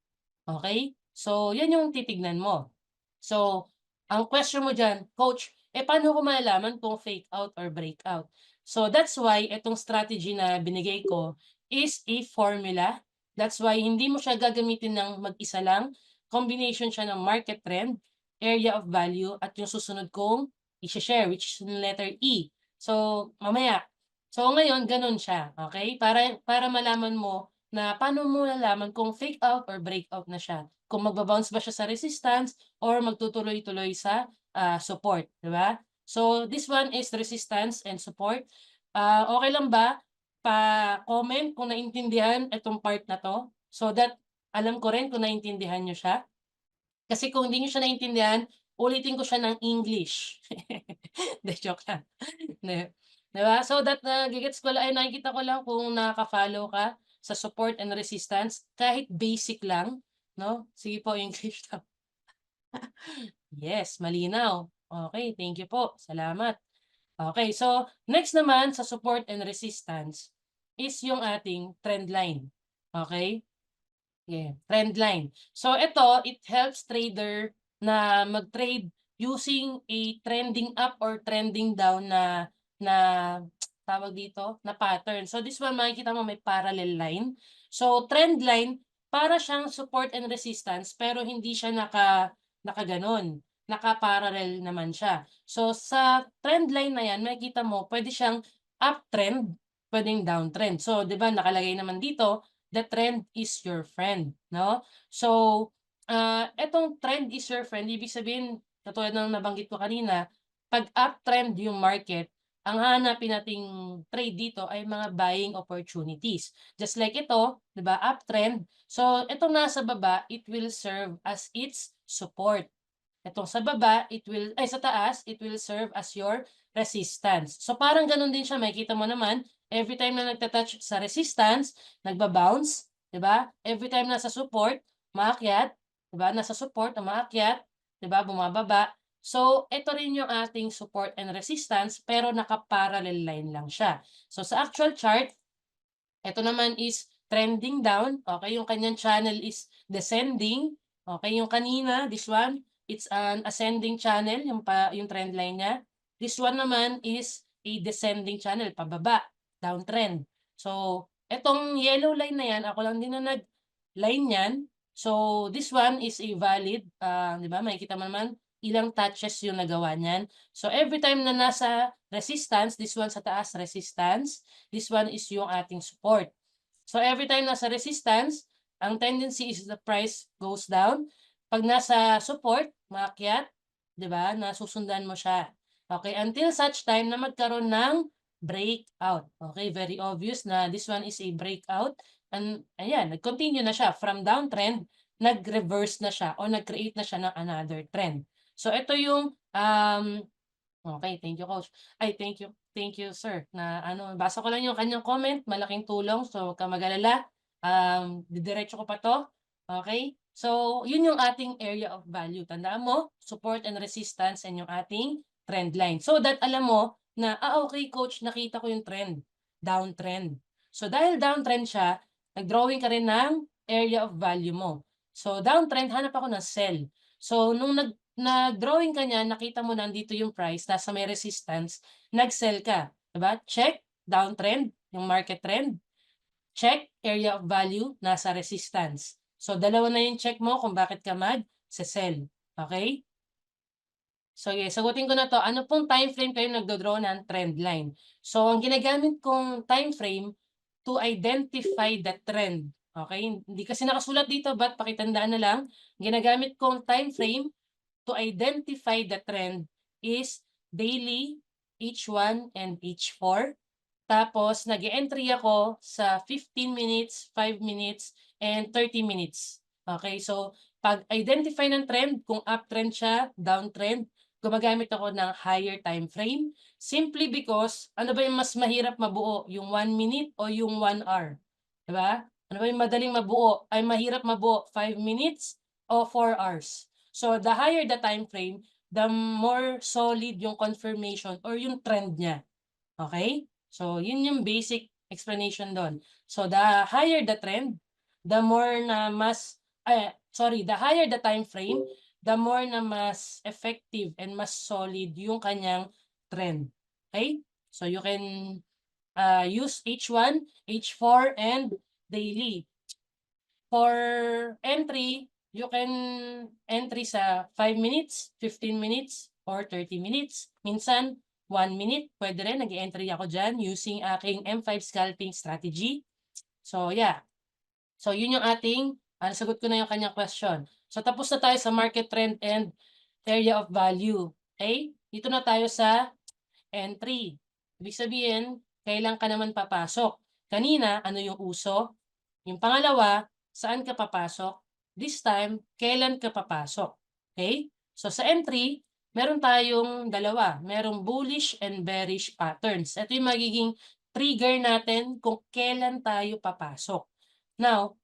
okey? So, 'yan yung titignan mo. So, ang question mo diyan, "Coach, paano ko malalaman kung fake out or breakout?" So, that's why itong strategy na binigay ko is a formula. That's why hindi mo siya gagamitin ng mag-isa lang, combination siya ng market trend, area of value, at yung susunod kong ishe-share which is yung letter E. So, mamaya. So, ngayon gano'n siya, okey? Para malaman mo na paano mo nalalaman kung fake out or breakout na siya. Kung magba-bounce ba siya sa resistance or magtutuloy-tuloy sa, support, 'di ba? So, this one is resistance and support. Okey lang ba pa-comment kung naintindihan itong part na 'to, so that alam ko rin kung naintindihan niyo siya? Kasi kung hindi niyo siya naintindihan, ulitin ko siya ng English. 'Di, joke lang. 'Di, 'di ba? So that nage-gets ko lang ay nakikita ko lang kung nakaka-follow ka sa support and resistance kahit basic lang, 'no? Sige po, English lang. Yes, malinaw. Okay, thank you po, salamat. Okay, so next naman sa support and resistance is yung ating trend line. Okay. Yeah, trend line. So ito, it helps trader na mag-trade using a trending up or trending down na tawag dito, na pattern. So this one makikita mo may parallel line. So trend line, para siyang support and resistance pero hindi siya nakaganon. Naka-parallel naman siya. So sa trend line na yan, makikita mo pwede siyang uptrend, pwedeng downtrend. So 'di ba nakalagay naman dito, the trend is your friend, 'no? So, etong trend is your friend, ibig sabihin, katulad ng nabanggit ko kanina, 'pag uptrend yung market, ang hahanapin nating trade dito ay mga buying opportunities. Just like ito, 'di ba, uptrend. So, itong nasa baba, it will serve as its support. Itong sa baba, sa taas, it will serve as your resistance. So parang gano'n din siya, makikita mo naman, every time na nagta-touch sa resistance, nagba-bounce, 'di ba? Every time nasa support, umaakyat, 'di ba? Nasa support, umaakyat, 'di ba? Bumababa. So ito rin yung ating support and resistance pero naka-parallel line lang siya. So sa actual chart, ito naman is trending down, okay yung kanyang channel is descending, okay yung kanina, this one, it's an ascending channel yung trend line niya. This one naman is a descending channel, pababa, downtrend. So, etong yellow line na yan, ako lang din na nag-line yan. So, this one is a valid, 'di ba makikita mo naman ilang touches yung nagawa niyan. So, every time na nasa resistance, this one sa taas resistance, this one is yung ating support. So every time nasa resistance, ang tendency is the price goes down. 'Pag nasa support, maakyat, 'di ba, nasusundan mo siya. Okay, until such time na magkaroon ng breakout. Okay, very obvious na this one is a breakout and ayan, nag-continue na siya from downtrend, nag-reverse na siya o nag-create na siya ng another trend. So ito yung okey, thank you coach. Ay, thank you sir na ano, basa ko lang yung kanyang comment, malaking tulong. So, huwag kang mag-alala, didiretso ko pa 'to, okey? So, yun yung ating area of value. Tandaan mo, support and resistance and yung ating trend line. So that alam mo na, okey coach, nakita ko yung trend, downtrend. So, dahil downtrend siya, nag-drawing ka rin ng area of value mo. So, downtrend, hanap ako ng sell. So, nung nag-drawing ka niyan, nakita mo nandito yung price, nasa may resistance, nag-sell ka, 'di ba? Check, downtrend, yung market trend. Check, area of value, nasa resistance. So, dalawa na yung check mo kung bakit ka mag-sell. Okay? So, sagutin ko na to. Ano pong time frame kayo nagdo-draw ng trend line? So, ang ginagamit kong time frame to identify the trend. Okay? Hindi kasi nakasulat dito, but pakitandaan na lang. Ginagamit kong time frame to identify the trend is daily, H1 and H4. Tapos, nag-entry ako sa 15 minutes, 5 minutes, and 30 minutes. Okay, so pag-identify ng trend, kung uptrend siya, downtrend, gumagamit ako ng higher time frame. Simply because, ano ba yung mas mahirap mabuo? Yung 1 minute o yung 1 hour? Diba? Ano ba yung madaling mabuo? Ay mahirap mabuo? 5 minutes o 4 hours? So, the higher the time frame, the more solid yung confirmation or yung trend niya. Okay? So, yun yung basic explanation doon. So, the higher the trend, the more na the higher the time frame, the more na mas effective and mas solid yung kanyang trend. Okay? So, you can use H1, H4, and daily. For entry, you can entry sa 5 minutes, 15 minutes, or 30 minutes. Minsan, 1 minute, pwede rin. Nag-entry ako dyan using aking M5 scalping strategy. So, yeah. So, yun yung ating, nasagot ko na yung kanyang question. So, tapos na tayo sa market trend and area of value. Okay? Dito na tayo sa entry. Ibig sabihin, kailan ka naman papasok? Kanina, ano yung uso? Yung pangalawa, saan ka papasok? This time, kailan ka papasok? Okay? So sa entry, meron tayong dalawa. Merong bullish and bearish patterns. Ito yung magiging trigger natin kung kailan tayo papasok. Now,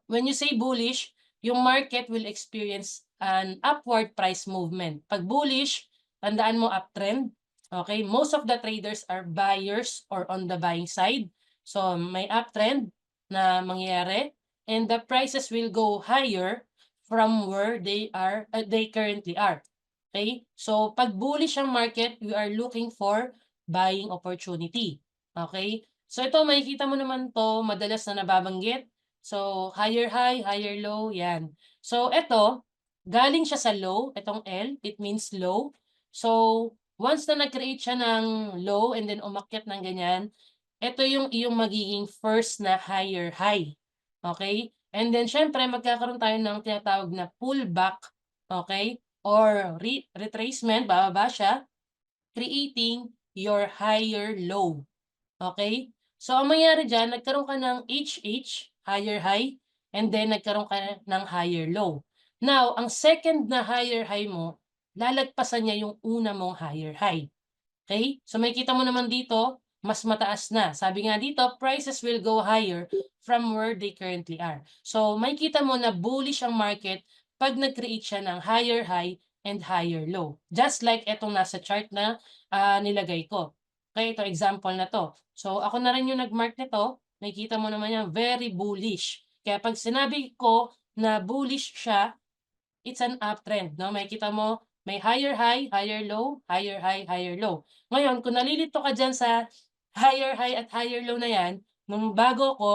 when you say bullish, yung market will experience an upward price movement. Pag bullish, tandaan mo uptrend. Okay? Most of the traders are buyers or on the buying side. So, may uptrend na mangyayari and the prices will go higher from where they currently are. Okay? So, pag bullish ang market, we are looking for buying opportunity. Okay? So, ito, makikita mo naman to madalas na nababanggit. So, higher high, higher low, yan. So, ito, galing siya sa low, itong L, it means low. So, once na nag-create siya ng low and then umakyat ng ganyan, ito yung iyong magiging first na higher high. Okay? And then, syempre, magkakaroon tayo ng tinatawag na pullback, okay? Or retracement, bababa siya, creating your higher low. Okay? So, ang mangyari dyan, nagkaroon ka ng HH, higher high, and then nagkaroon ka ng higher low. Now, ang second na higher high mo, lalagpasan niya yung una mong higher high. Okay? So, makikita mo naman dito, mas mataas na. Sabi nga dito, prices will go higher from where they currently are. So, makikita mo na bullish ang market pag nag-create siya ng higher high and higher low. Just like etong nasa chart na nilagay ko. Okay, ito example na to. So, ako na rin yung nag-mark nito. Makikita mo naman yan, very bullish. Kaya pag sinabi ko na bullish siya, it's an uptrend, no? Makikita mo, may higher high, higher low, higher high, higher low. Ngayon, kung nalilito ka dyan sa higher high at higher low na yan, nung bago ko,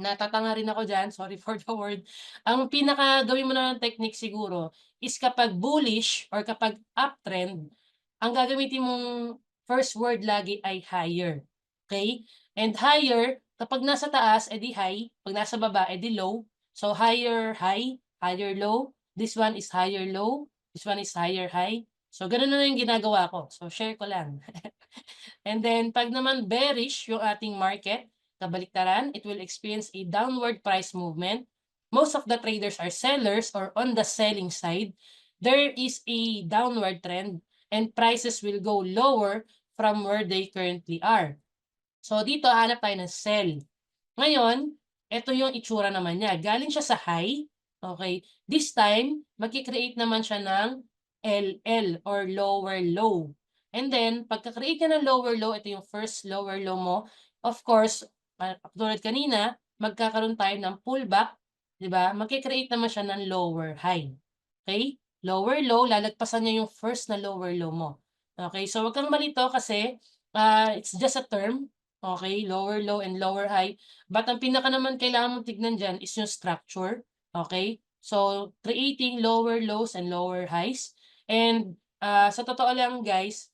natatanga rin ako dyan, sorry for the word, ang pinaka gawin mo na ng technique siguro is kapag bullish or kapag uptrend, ang gagamitin mong first word lagi ay higher. Okay? And higher, kapag nasa taas, edi high. Pag nasa baba, edi low. So higher high, higher low. This one is higher low. This one is higher high. So ganun na yung ginagawa ko. So share ko lang. And then pag naman bearish yung ating market, kabaliktaran, it will experience a downward price movement. Most of the traders are sellers or on the selling side. There is a downward trend and prices will go lower from where they currently are. So dito hanap tayo ng sell. Ngayon, ito yung itsura naman niya. Galing siya sa high. Okay. This time, magkikreate naman siya ng LL or lower low. And then, pagka-create ka ng lower low, ito yung first lower low mo. Of course, tulad kanina, magkakaroon tayo ng pullback. Diba? Magkikreate naman siya ng lower high. Okay? lower low, lalagpasan niya yung first na lower low mo. Okay, so wag kang malito kasi it's just a term. Okay, lower low and lower high. But ang pinaka naman kailangan mong tignan dyan is yung structure. Okay, so creating lower lows and lower highs. And sa totoo lang guys,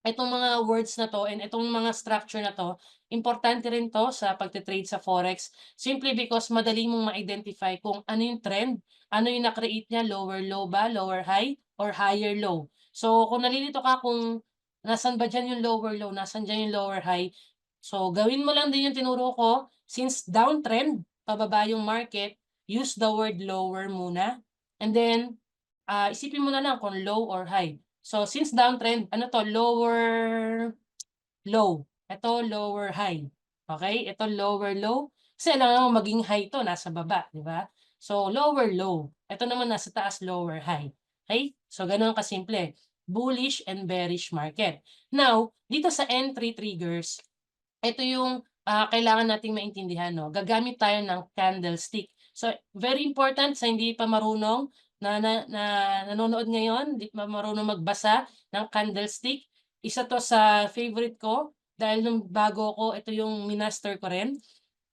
itong mga words na 'to and itong mga structure na 'to, importante rin 'to sa pagte-trade sa forex, simply because madali mong ma-identify kung ano yung trend, ano yung na-create niya, lower low ba, lower high, or higher low. So, kung nalilito ka kung nasaan ba diyan yung lower low, nasaan diyan yung lower high, so gawin mo lang din yung tinuro ko, since downtrend, pababa yung market, use the word lower muna, and then, isipin mo na lang kung low or high. So, since downtrend, ano 'to, lower low. Ito lower high. Okay? Ito lower low. Kasi alam mo maging high 'to nasa baba, 'di ba? So, lower low. Ito naman nasa taas, lower high. Okay? So, gano'n kasimple. Bullish and bearish market. Now, dito sa entry triggers, ito yung kailangan nating maintindihan, 'no? Gagamit tayo ng candlestick. So, very important sa hindi pa marunong na nanonood ngayon, di pa marunong magbasa ng candlestick. Isa 'to sa favorite ko dahil nung bago ko, ito yung minaster ko rin.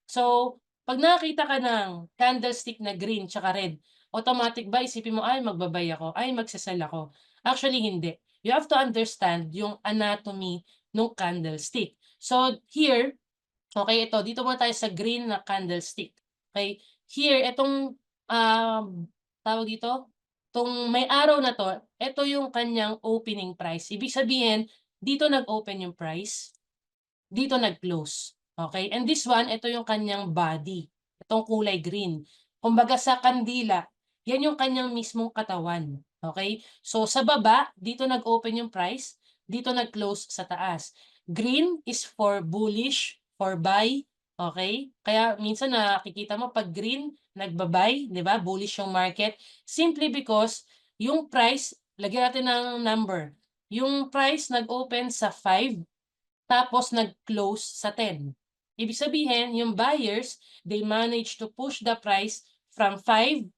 So, 'pag nakakita ka ng candlestick na green tsaka red, automatic ba isipin mo, "Ay magba-buy ako, ay magse-sell ako." Actually hindi. You have to understand yung anatomy nung candlestick. So, here, okay, ito dito muna tayo sa green na candlestick. Okay? Here, itong, tawag dito, 'tong may araw na 'to, ito yung kanyang opening price. Ibig sabihin, dito nag-open yung price, dito nag-close. Okay? And this one, ito yung kanyang body. Itong kulay green. Kumbaga sa kandila, yan yung kanyang mismong katawan. Okay? So sa baba, dito nag-open yung price, dito nag-close sa taas. Green is for bullish, for buy. Okay? Kaya minsan nakikita mo pag green, nagba-buy, 'di ba? Bullish yung market. Simply because yung price, lagyan natin ng number. Yung price nag-open sa 5, tapos nag-close sa 10. Ibig sabihin, yung buyers, they managed to push the price from 5,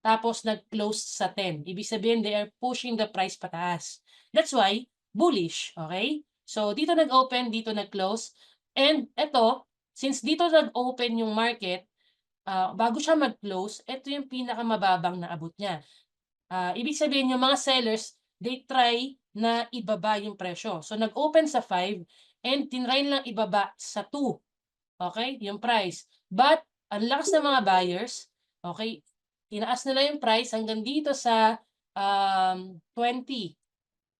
tapos nag-close sa 10. Ibig sabihin, they are pushing the price pataas. That's why, bullish. Okay? So, dito nag-open, dito nag-close. And ito, since dito nag-open yung market, bago siya mag-close, ito yung pinakamababang na abot niya. Ibig sabihin yung mga sellers, they try na ibaba yung presyo. So nag-open sa 5 and tinry lang ibaba sa 2, okay, yung price. But ang lakas ng mga buyers, okay, tinaas nila yung price hanggang dito sa 20,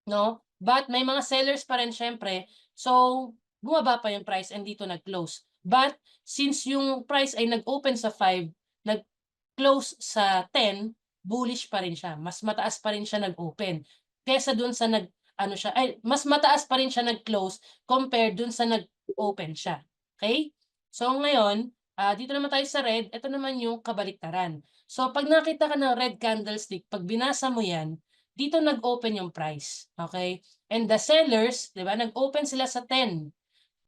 no? But may mga sellers pa rin siyempre, so bumaba pa yung price and dito nag-close. But since yung price ay nag-open sa 5, nag-close sa 10, bullish pa rin siya. Mas mataas pa rin siya nag-open kaysa dun sa nag-ano siya, ay mas mataas pa rin siya nag-close compared dun sa nag-open siya. Okay? So ngayon, dito naman tayo sa red, ito naman yung kabaliktaran. So pag nakita ka ng red candlestick, pag binasa mo yan, dito nag-open yung price. Okay? And the sellers, di ba, nag-open sila sa 10.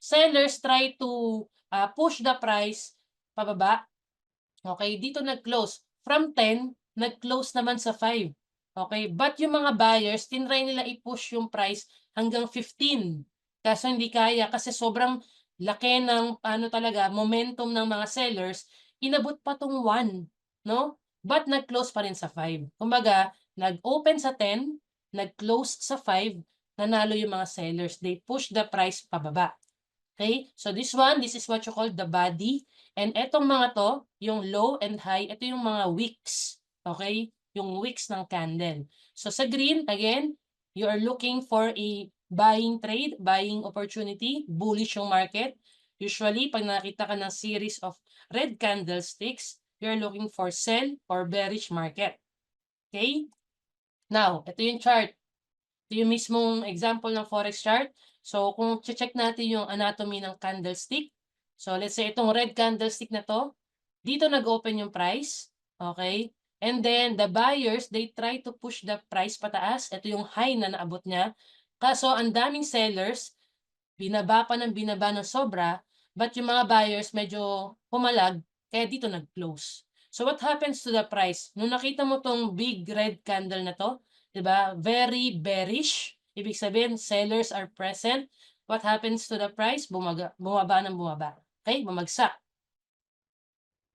Sellers try to push the price pababa. Okay, dito nag-close. From 10, nag-close naman sa 5. Okay, but yung mga buyers, tinry nila i-push yung price hanggang 15. Kaso hindi kaya kasi sobrang laki ng ano talaga, momentum ng mga sellers, inabot pa tong 1, no? But nag-close pa rin sa 5. Kumbaga, nag-open sa 10, nag-close sa 5, nanalo yung mga sellers. They push the price pababa. Okay? So this one, this is what you call the body. And etong mga to, yung low and high, ito yung mga wicks. Okay? Yung wicks ng candle. So sa green, again, you are looking for a buying trade, buying opportunity, bullish yung market. Usually, pag nakita ka ng series of red candlesticks, you're looking for sell or bearish market. Okay? Now, ito yung chart. Ito yung mismong example ng forex chart. So, kung check natin yung anatomy ng candlestick. So, let's say itong red candlestick na to, dito nag-open yung price. Okay? And then, the buyers, they try to push the price pataas. Ito yung high na naabot niya. Kaso, ang daming sellers, binaba pa ng binaba ng sobra, but yung mga buyers medyo pumalag, kaya dito nag-close. So what happens to the price? Nung nakita mo 'tong big red candle na 'to, 'di ba, very bearish, ibig sabihin sellers are present. What happens to the price? Bumaba ng bumaba, okay, bumagsak.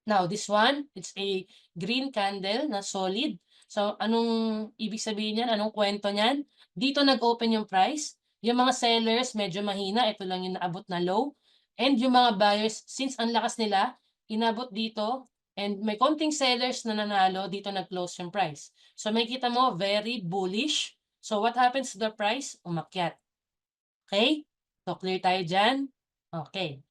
Now this one, it's a green candle na solid. So anong ibig sabihin niyan, anong kwento niyan? Dito nag-open yung price, yung mga sellers medyo mahina, ito lang yung naabot na low, and yung mga buyers since ang lakas nila, inabot dito, and may konting sellers na nanalo, dito nag-close yung price. So makikita mo very bullish. So what happens to the price? Umakyat. Okay? So clear tayo diyan? Okay.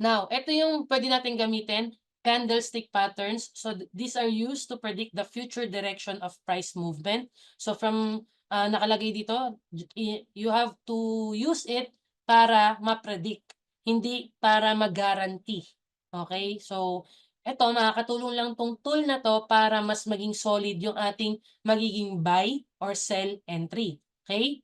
Now, ito yung pwede natin gamitin, candlestick patterns. So these are used to predict the future direction of price movement. So from nakalagay dito, you have to use it para ma-predict, hindi para mag-guarantee. Okay? So ito, makakatulong lang tong tool na to para mas maging solid yung ating magiging buy or sell entry. Okay?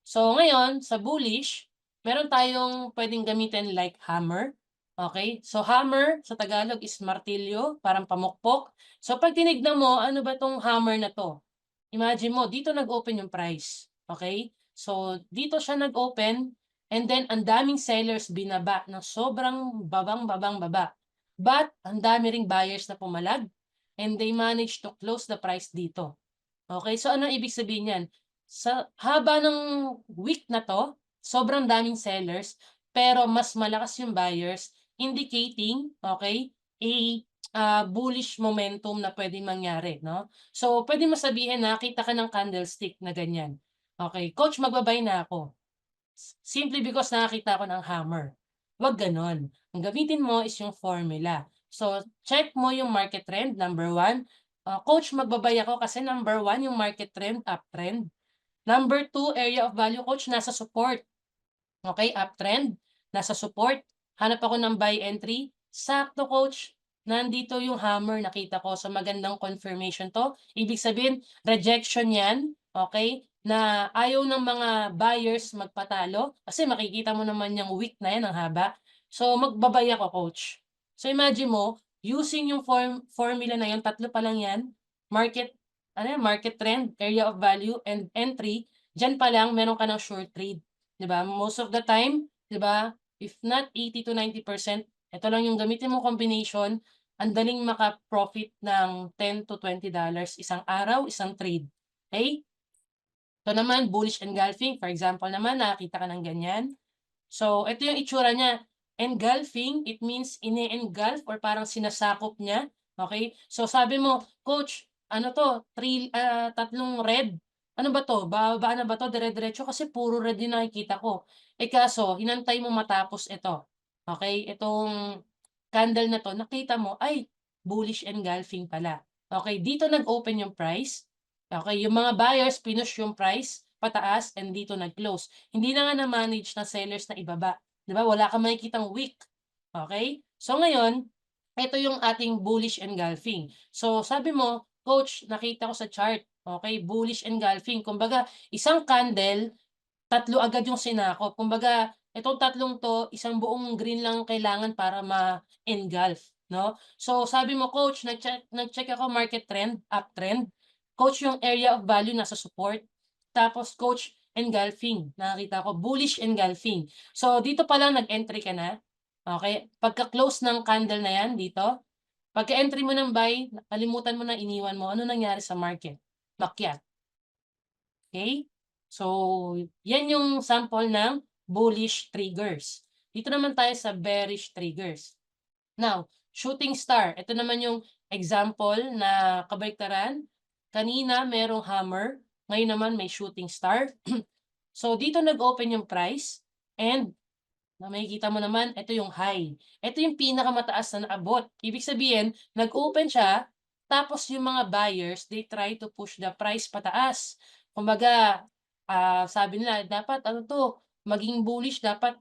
So ngayon, sa bullish, meron tayong pwedeng gamitin like hammer. Okay? So hammer sa Tagalog is martilyo, parang pamukpok. So pag tinignan mo, ano ba tong hammer na to? Imagine mo, dito nag-open yung price. Okay? So dito siya nag-open and then ang daming sellers binaba ng sobrang babang baba. But ang dami ring buyers na pumalag and they managed to close the price dito. Okay, so ano ibig sabihin niyan? Sa haba ng week na 'to, sobrang daming sellers, pero mas malakas yung buyers, indicating, okay, bullish momentum na puwedeng mangyari 'no. So puwede mo sabihin na kita ka ng candlestick na ganyan. Okay, "Coach, magba na ako." Simply because nakakita ako ng hammer. 'Wag gano'n. Ang gamitin mo is yung formula. So, check mo yung market trend, number one. Coach, magba ako kasi number one yung market trend, uptrend. Number two, area of value, coach, nasa support. Okay, uptrend, nasa support. Hanap ako ng buy entry. Sakto, coach. Nandito yung hammer nakita ko. So magandang confirmation 'to. Ibig sabihin, rejection 'yan, okay, na ayaw ng mga buyers magpatalo kasi makikita mo naman yung wick na 'yan, ang haba. So magbabay ako, coach. So imagine mo, using yung formula na 'yon, tatlo pa lang 'yan, market ano 'yan, market trend, area of value, and entry, diyan pa lang meron ka ng sure trade. 'Di ba? Most of the time, 'di ba, if not 80 to 90%, ito lang yung gamitin mo combination, ang daling maka-profit ng $10 to $20 isang araw, isang trade. Okay? Ito naman, bullish engulfing. For example naman, nakakita ka ng ganyan. So, ito yung itsura niya. Engulfing, it means ini-engulf or parang sinasakop niya. Okay? So, sabi mo, Coach, ano to? Tatlong red. Ano ba to? Bababa na ba to? Dire-diretso kasi puro red yung nakikita ko. Eh kaso, hinantay mo matapos ito. Okay? Itong candle na to, nakita mo, ay, bullish engulfing pala. Okay? Dito nag-open yung price. Okay? Yung mga buyers, pinush yung price pataas and dito nag-close. Hindi na nga na-manage ng sellers na ibaba. 'Di ba, wala kang makikitang wick. Okay? So ngayon, ito yung ating bullish engulfing. So sabi mo, "Coach, nakita ko sa chart, okay, bullish engulfing." Kumbaga, isang candle, tatlo agad yung sinakop. Kumbaga, itong tatlong 'to, isang buong green lang kailangan para ma-engulf, 'no? So sabi mo, "Coach, nag-check ako market trend, uptrend." Coach, yung area of value nasa support. Tapos coach, engulfing, nakakita ko bullish engulfing. So dito pa lang nag-entry ka na, okey? Pagka-close ng candle na 'yan dito, pagka-entry mo ng buy, kalimutan mo na iniwan mo, ano nangyari sa market? Umakyat, okey? So 'yan yung sample ng bullish triggers. Dito naman tayo sa bearish triggers. Now, shooting star, ito naman yung example na kabaliktaran. Kanina merong hammer, ngayon naman may shooting star. So dito nag-open yung price and makikita mo naman ito yung high. Ito yung pinakamataas na naabot. Ibig sabihin, nag-open siya, tapos yung mga buyers, they try to push the price pataas. Kumbaga, sabi nila, dapat ano 'to, maging bullish, dapat,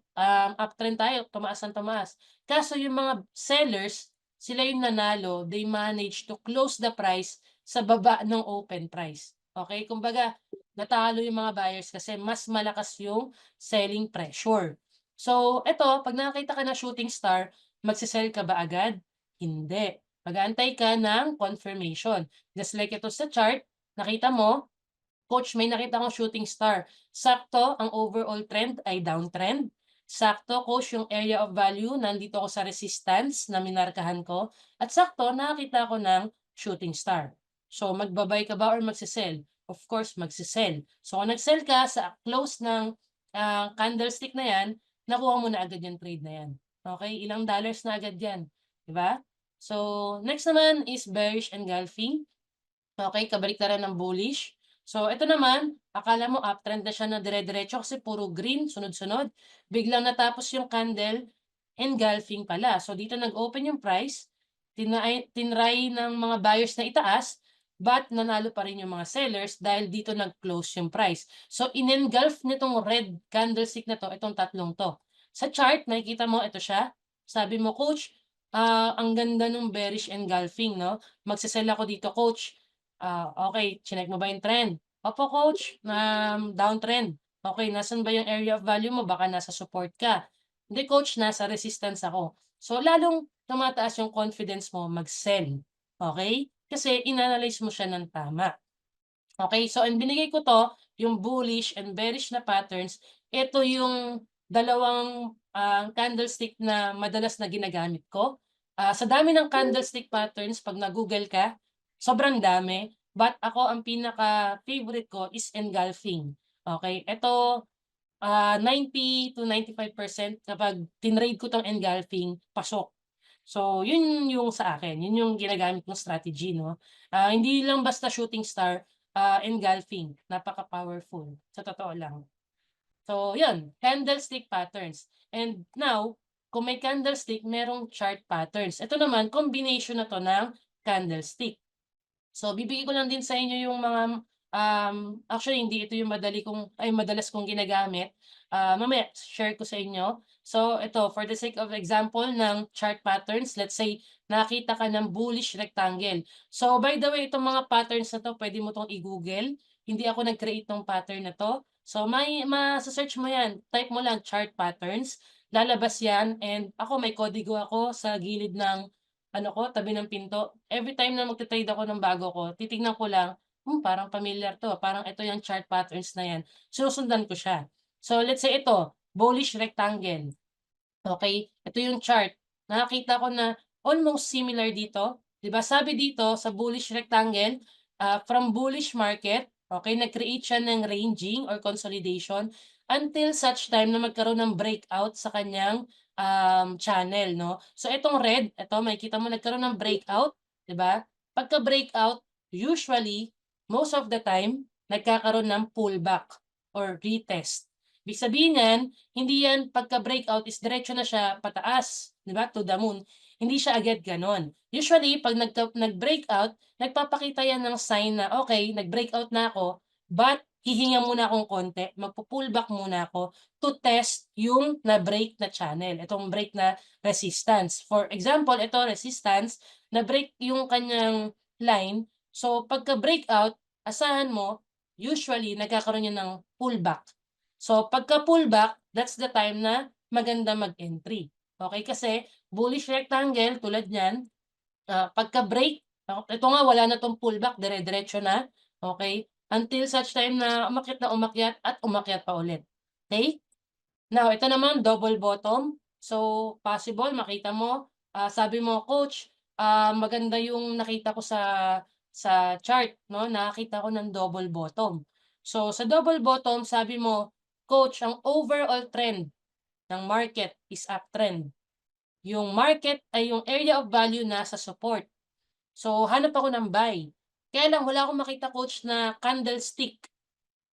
uptrend tayo, tumaas ng tumaas. Kaso yung mga sellers, sila yung nanalo, they manage to close the price sa baba ng open price. Okay, kumbaga natalo yung mga buyers kasi mas malakas yung selling pressure. So eto, 'pag nakakita ka ng shooting star, magse ka ba agad? Hindi. Mag-aantay ka ng confirmation. Just like ito sa chart, nakita mo, coach, may nakita akong shooting star. Sakto, ang overall trend ay downtrend. Sakto, coach, yung area of value, nandito ako sa resistance na minarkahan ko. At sakto, nakakita ko ng shooting star. So, magbabay ka ba or magsisell? Of course, magsisell. So, kung nag-sell ka sa close ng candlestick na yan, nakuha mo na agad yung trade na yan. Okay? Ilang dollars na agad yan. Diba? So, next naman is bearish engulfing. Okay, kabaliktaran ng bullish. So, ito naman, akala mo uptrend na siya na dire-diretso kasi puro green, sunod-sunod. Biglang natapos yung candle, engulfing pala. So, dito nag-open yung price, tinry ng mga buyers na itaas, but nanalo pa rin yung mga sellers dahil dito nag-close yung price. So, in-engulf nitong red candlestick na to, itong tatlong to. Sa chart, nakikita mo, ito siya. Sabi mo, coach, ang ganda ng bearish engulfing, no? Magsisell ako dito, coach. Okay, chineck mo ba yung trend? Opo, coach, downtrend. Okay, nasan ba yung area of value mo? Baka nasa support ka. Hindi, coach, nasa resistance ako. So, lalong tumataas yung confidence mo mag-sell. Okay? Kasi inanalyze mo siya ng tama. Okay, so and binigay ko 'to, yung bullish and bearish na patterns. Ito yung dalawang, candlestick na madalas na ginagamit ko. Sa dami ng candlestick patterns 'pag nag-Google ka, sobrang dami. But ako ang pinaka-favorite ko is engulfing. Okay, ito, 90 to 95% kapag tinrade ko 'tong engulfing, pasok. So, yun yung sa akin, yun yung ginagamit kong strategy 'no. Hindi lang basta shooting star, engulfing, napaka-powerful, sa totoo lang. So, yun, candlestick patterns. And now, kung may candlestick, merong chart patterns. Ito naman, combination na 'to ng candlestick. So, bibigay ko lang din sa inyo yung mga, actually hindi ito yung madalas kong ginagamit. Mamaya share ko sa inyo. So, ito for the sake of example ng chart patterns, let's say nakita ka ng bullish rectangle. So, by the way, itong mga patterns na 'to pwede mo 'tong i-Google. Hindi ako nag-create ng pattern na 'to. So, masa-search mo 'yan, type mo lang chart patterns, lalabas 'yan and ako may kodigo ako sa gilid ng ano ko, tabi ng pinto. Every time na magte-trade ako ng bago ko, titignan ko lang, parang familiar 'to, parang ito yung chart patterns na 'yan. Sinusundan ko siya. So, let's say ito, bullish rectangle. Okay, ito yung chart. Nakakita ko na almost similar dito. 'Di ba sabi dito sa bullish rectangle, from bullish market, okay, nag-create siya ng ranging or consolidation until such time na magkaroon ng breakout sa kanyang channel, no? So itong red, ito makikita mo nagkaroon ng breakout, 'di ba? Pagka-breakout, usually most of the time nagkakaroon ng pullback or retest. Ibig sabihin niyan, hindi yan pagka-breakout is diretso na siya pataas, 'di ba, to the moon. Hindi siya agad gano'n. Usually 'pag nag-breakout, nagpapakita yan ng sign na, okay, nag-breakout na ako, but hihinga muna akong konti, magpu-pullback muna ako to test yung na-break na channel, itong break na resistance. For example, ito resistance, na-break yung kanyang line, so pagka-breakout, asahan mo, usually nagkakaroon yan ng pullback. So pagka-pullback, that's the time na maganda mag-entry. Okay, kasi bullish rectangle tulad niyan, pagka-break, ito nga wala na 'tong pullback, dire-diretso na, okay, until such time na umakyat at umakyat pa ulit. Okay? Now ito naman double bottom. So possible makita mo, sabi mo, "Coach, maganda yung nakita ko sa chart 'no, nakakita ko ng double bottom." So sa double bottom sabi mo, "Coach, ang overall trend ng market is uptrend. Yung market ay yung area of value nasa support. So, hanap ako ng buy. Kaya lang wala akong makita, coach, na candlestick.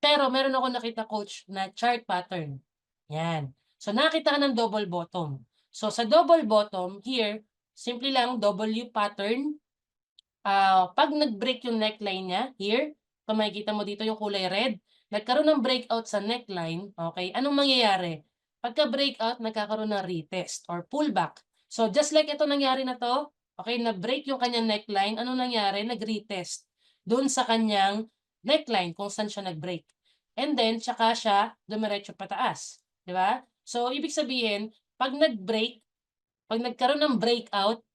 Pero meron akong nakita, coach, na chart pattern. Yan. So, nakita ka ng double bottom. So, sa double bottom, here, simple lang, W pattern. 'Pag nag-break yung neckline niya, here, kung makikita mo dito yung kulay red, nagkaroon ng breakout sa neckline, okay, anong mangyayari? Pagka-breakout, nagkakaroon ng retest or pullback. So, just like ito nangyari na 'to, okay, na-break yung kanyang neckline, anong nangyari? Nag-retest do'n sa kanyang neckline kung saan siya nag-break. And then tsaka siya dumiretso pataas, 'di ba? So, ibig sabihin 'pag nag-break, 'pag nagkaroon ng breakout,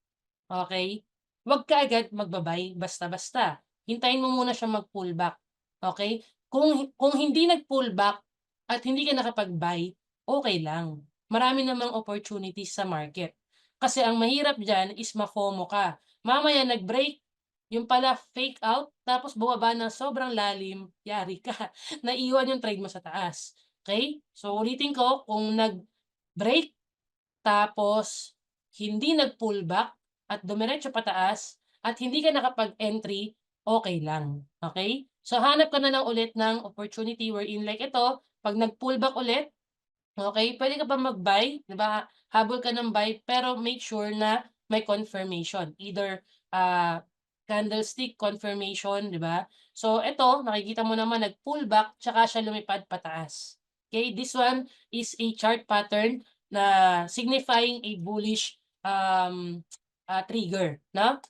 okay, 'wag ka agad magba-buy basta-basta. Hintayin mo muna siya mag-pullback, okey? Kung hindi nag-pullback at hindi ka nakapag-buy, okey lang. Marami namang opportunities sa market. Kasi ang mahirap diyan is ma-FOMO ka. Mamaya nag-break, yung pala fake out, tapos bumaba ng sobrang lalim, yari ka, naiwan yung trade mo sa taas, okey? So ulitin ko, kung nag-break tapos hindi nag-pullback at dumiretso pataas at hindi ka nakapag-entry, okey lang, okey? So hanap ka na lang ulit ng opportunity wherein like ito, 'pag nag-pullback ulit, okey, puwede ka pa mag-buy, 'di ba? Habol ka ng buy pero make sure na may confirmation, either, candlestick confirmation, 'di ba? So eto, nakikita mo naman nag-pullback tsaka siya lumipad pataas. Okay, this one is a chart pattern na signifying a bullish, trigger 'no?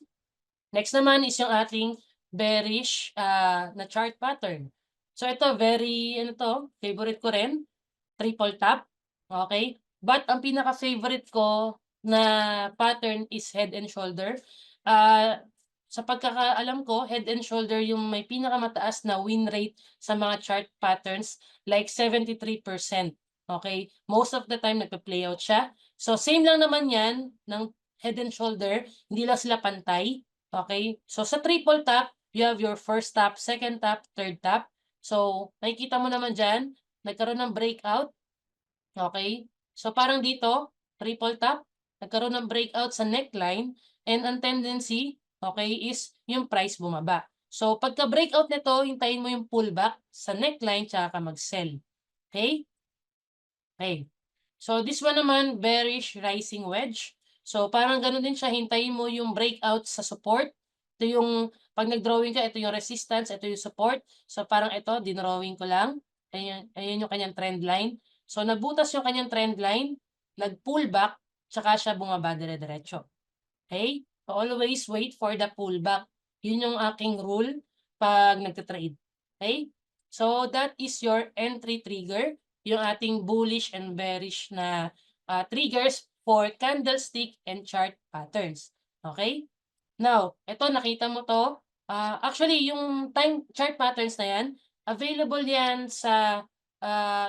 Next naman is yung ating bearish, na chart pattern. So ito very ano 'to, favorite ko rin. Triple tap, okay. But ang pinaka-favorite ko na pattern is head and shoulder. Ah, sa pagkakaalam ko, head and shoulder yung may pinakamataas na win rate sa mga chart patterns, like 73%, okay. Most of the time nagpe-play out siya. So same lang naman 'yan ng head and shoulder, hindi lang sila pantay, okay. So sa triple tap, you have your first tap, second tap, third tap. So makikita mo naman diyan, nagkaroon ng breakout. Okay. So, parang dito, triple tap, nagkaroon ng breakout sa neckline and ang tendency, okay, is yung price bumaba. So, pagka-breakout nito, hintayin mo yung pullback sa neckline tsaka ka mag-sell. Okay? Okay. So, this one naman, bearish rising wedge. So, parang gano'n din siya, hintayin mo yung breakout sa support. Ito yung 'pag nag-drawing ka, ito yung resistance, ito yung support. So, parang ito, dinrawing ko lang. Ayan yung kanyang trend line. So, nagbutas yung kanyang trend line, nag-pullback, tsaka siya bumaba dire-diretso. Okay? So, always wait for the pullback. Yun yung aking rule 'pag nagte-trade. Okay? So, that is your entry trigger, yung ating bullish and bearish na, triggers for candlestick and chart patterns. Okay? Now, eto nakita mo 'to, actually yung time chart patterns na 'yan, available 'yan sa,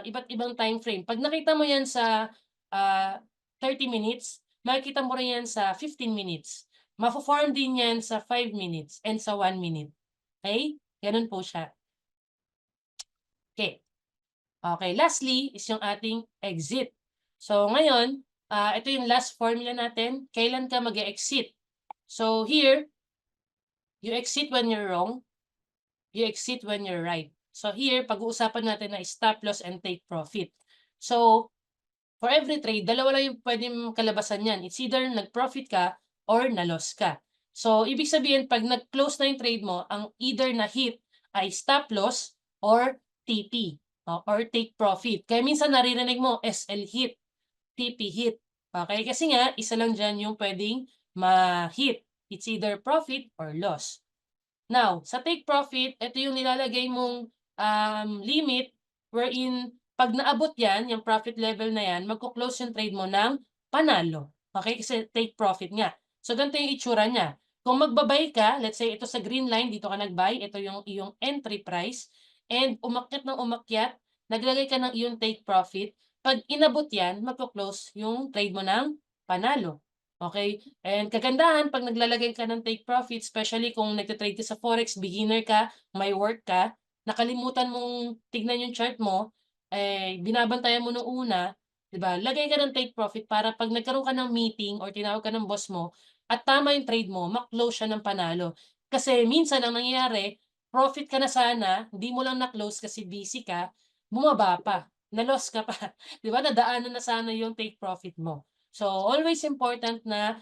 iba't ibang time frame. 'Pag nakita mo 'yan sa, 30 minutes, makikita mo rin 'yan sa 15 minutes. Mafo-form din 'yan sa 5 minutes and sa 1 minute. Okay, gano'n po siya. Okay. Okay, lastly is yung ating exit. So ngayon, ito yung last formula natin, kailan ka mag-e-exit. So here, you exit when you're wrong, you exit when you're right. So here, pag-uusapan natin na stop loss and take profit. So, for every trade, dalawa lang yung puwedeng kalabasan niyan. It's either nag-profit ka or na-loss ka. So, ibig sabihin 'pag nag-close na yung trade mo, ang either na hit ay stop loss or TP, or take profit. Kaya minsan naririnig mo SL hit, TP hit. Okay, kasi nga isa lang diyan yung puwedeng ma-hit. It's either profit or loss. Now, sa take profit, ito yung nilalagay mong, limit wherein 'pag naabot 'yan, yung profit level na 'yan, magko-close yung trade mo ng panalo. Okay, kasi take profit nga. So, ganito yung itsura niya. Kung magba-buy ka, let's say ito sa green line, dito ka nag-buy, ito yung iyong entry price and umakyat ng umakyat, naglagay ka ng iyong take profit. 'Pag inabot 'yan, magko-close yung trade mo ng panalo. Okay. And kagandahan 'pag naglalagay ka ng take profit, especially kung nagte-trade ka sa forex, beginner ka, may work ka, nakalimutan mong tignan yung chart mo, eh, binabantayan mo nung una, 'di ba? Lagay ka ng take profit para 'pag nagkaroon ka ng meeting or tinawag ka ng boss mo at tama yung trade mo, close siya ng panalo. Kasi minsan ang nangyayari, profit ka na sana, hindi mo lang na-close kasi busy ka, bumaba pa, na-loss ka pa, 'di ba? Nadaanan na sana yung take profit mo. So, always important na,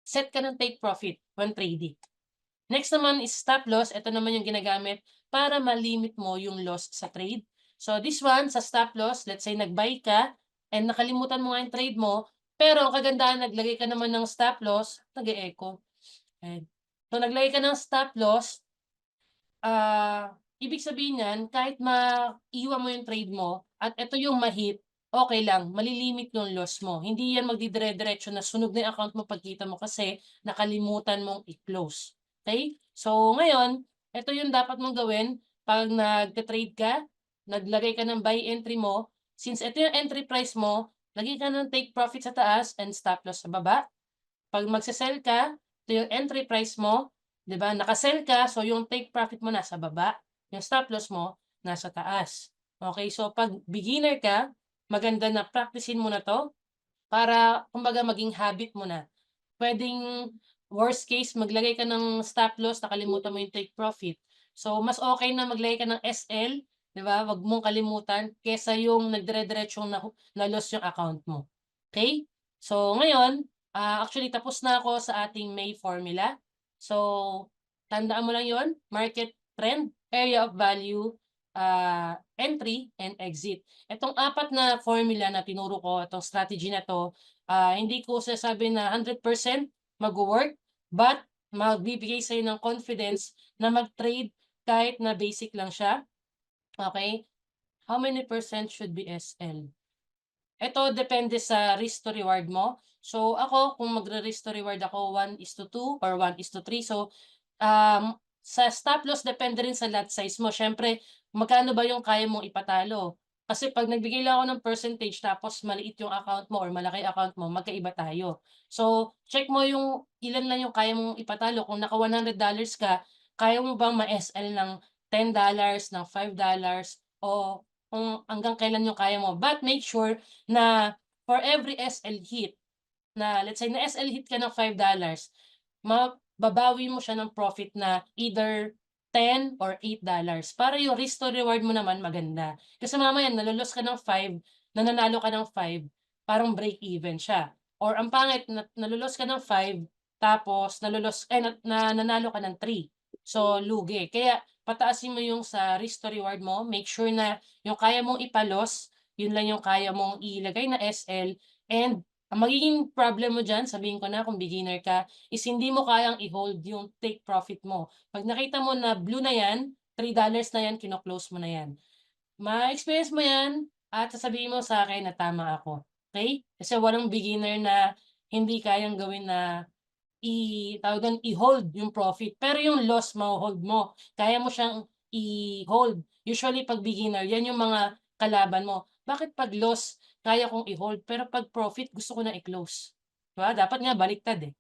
set ka ng take profit when trading. Next naman is stop loss. Ito naman yung ginagamit para ma-limit mo yung loss sa trade. So, this one, sa stop loss, let's say nag-buy ka and nakalimutan mo nga yung trade mo, pero ang kagandahan, naglagay ka naman ng stop loss, nag-e-echo. Ayan. So, naglagay ka ng stop loss, ibig sabihin niyan, kahit maiwan mo yung trade mo at ito yung ma-hit, okay lang, malilimit yung loss mo. Hindi yan magdidire-diretso na sunog na yung account mo pagkita mo kasi nakalimutan mong i-close, okey? So ngayon, eto yung dapat mong gawin 'pag nagte-trade ka, naglagay ka ng buy entry mo, since eto yung entry price mo, lagay ka ng take profit sa taas and stop loss sa baba. 'Pag magse-sell ka, ito yung entry price mo, 'di ba, naka-sell ka, so yung take profit mo nasa baba, yung stop loss mo nasa taas. Okay, so 'pag beginner ka, maganda na practicein mo na 'to para kumbaga maging habit mo na. Puwedeng worst case maglagay ka ng stop loss, nakalimutan mo yung take profit. So, mas okey na maglagay ka ng SL, 'di ba, wag mong kalimutan kaysa yung nagdire-diretsong na-loss yung account mo, okey? So, ngayon, actually tapos na ako sa ating May formula. So, tandaan mo lang yon, market trend, area of value, entry and exit. Itong apat na formula na tinuro ko, itong strategy na 'to, hindi ko sinasabi na 100% magwo-work, but magbibigay sa'yo ng confidence na mag-trade kahit na basic lang siya, okey? How many percent should be SL? Ito depende sa risk to reward mo. So, ako kung magre-risk to reward ako 1:2 or 1:3. So, sa stop loss depende rin sa lot size mo. Siyempre, magkano ba yung kaya mong ipatalo? Kasi 'pag nagbigay lang ako ng percentage tapos maliit yung account mo or malaki account mo, magkaiba tayo. So, check mo yung ilan lang yung kaya mong ipatalo. Kung naka $100 ka, kaya mo bang ma-SL ng $10, ng $5 o kung hanggang kailan yung kaya mo. But make sure na for every SL hit na let's say na-SL hit ka ng $5, babawi mo siya ng profit na either $10 or $8 para yung risk to reward mo naman maganda. Kasi mamaya nalo-loss ka ng 5, nananalo ka ng 5, parang break even siya. Or ang pangit nalo-loss ka ng 5 tapos nanalo ka ng 3. So, lugi. Kaya pataasin mo yung sa risk to reward mo, make sure na yung kaya mong ipalos, yun lang yung kaya mong ilagay na SL, and ang magiging problem mo diyan, sabihin ko na kung beginner ka, is hindi mo kayang i-hold yung take profit mo. 'Pag nakita mo na blue na 'yan, $3 na 'yan, kino-close mo na 'yan. Ma-experience mo 'yan at sasabihin mo sa akin na tama ako, okey? Kasi walang beginner na hindi kayang gawin na tawag dun, i-hold yung profit, pero yung loss maho-hold mo. Kaya mo siyang i-hold. Usually 'pag beginner, yan yung mga kalaban mo. Bakit 'pag loss kaya kong i-hold, pero 'pag profit gusto ko na i-close? 'Di ba, dapat nga baliktad, eh.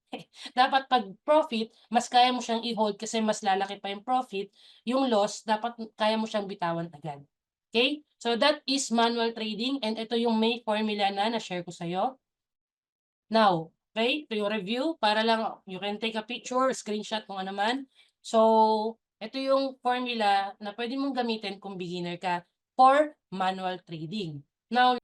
Dapat 'pag profit, mas kaya mo siyang i-hold kasi mas lalaki pa yung profit, yung loss dapat kaya mo siyang bitawan agad. Okay, so that is manual trading and ito yung may formula na na-share ko sa'yo. Now, okay, to your review para lang you can take a picture, screenshot kung ano man. So, ito yung formula na pwede mong gamitin kung beginner ka for manual trading. Now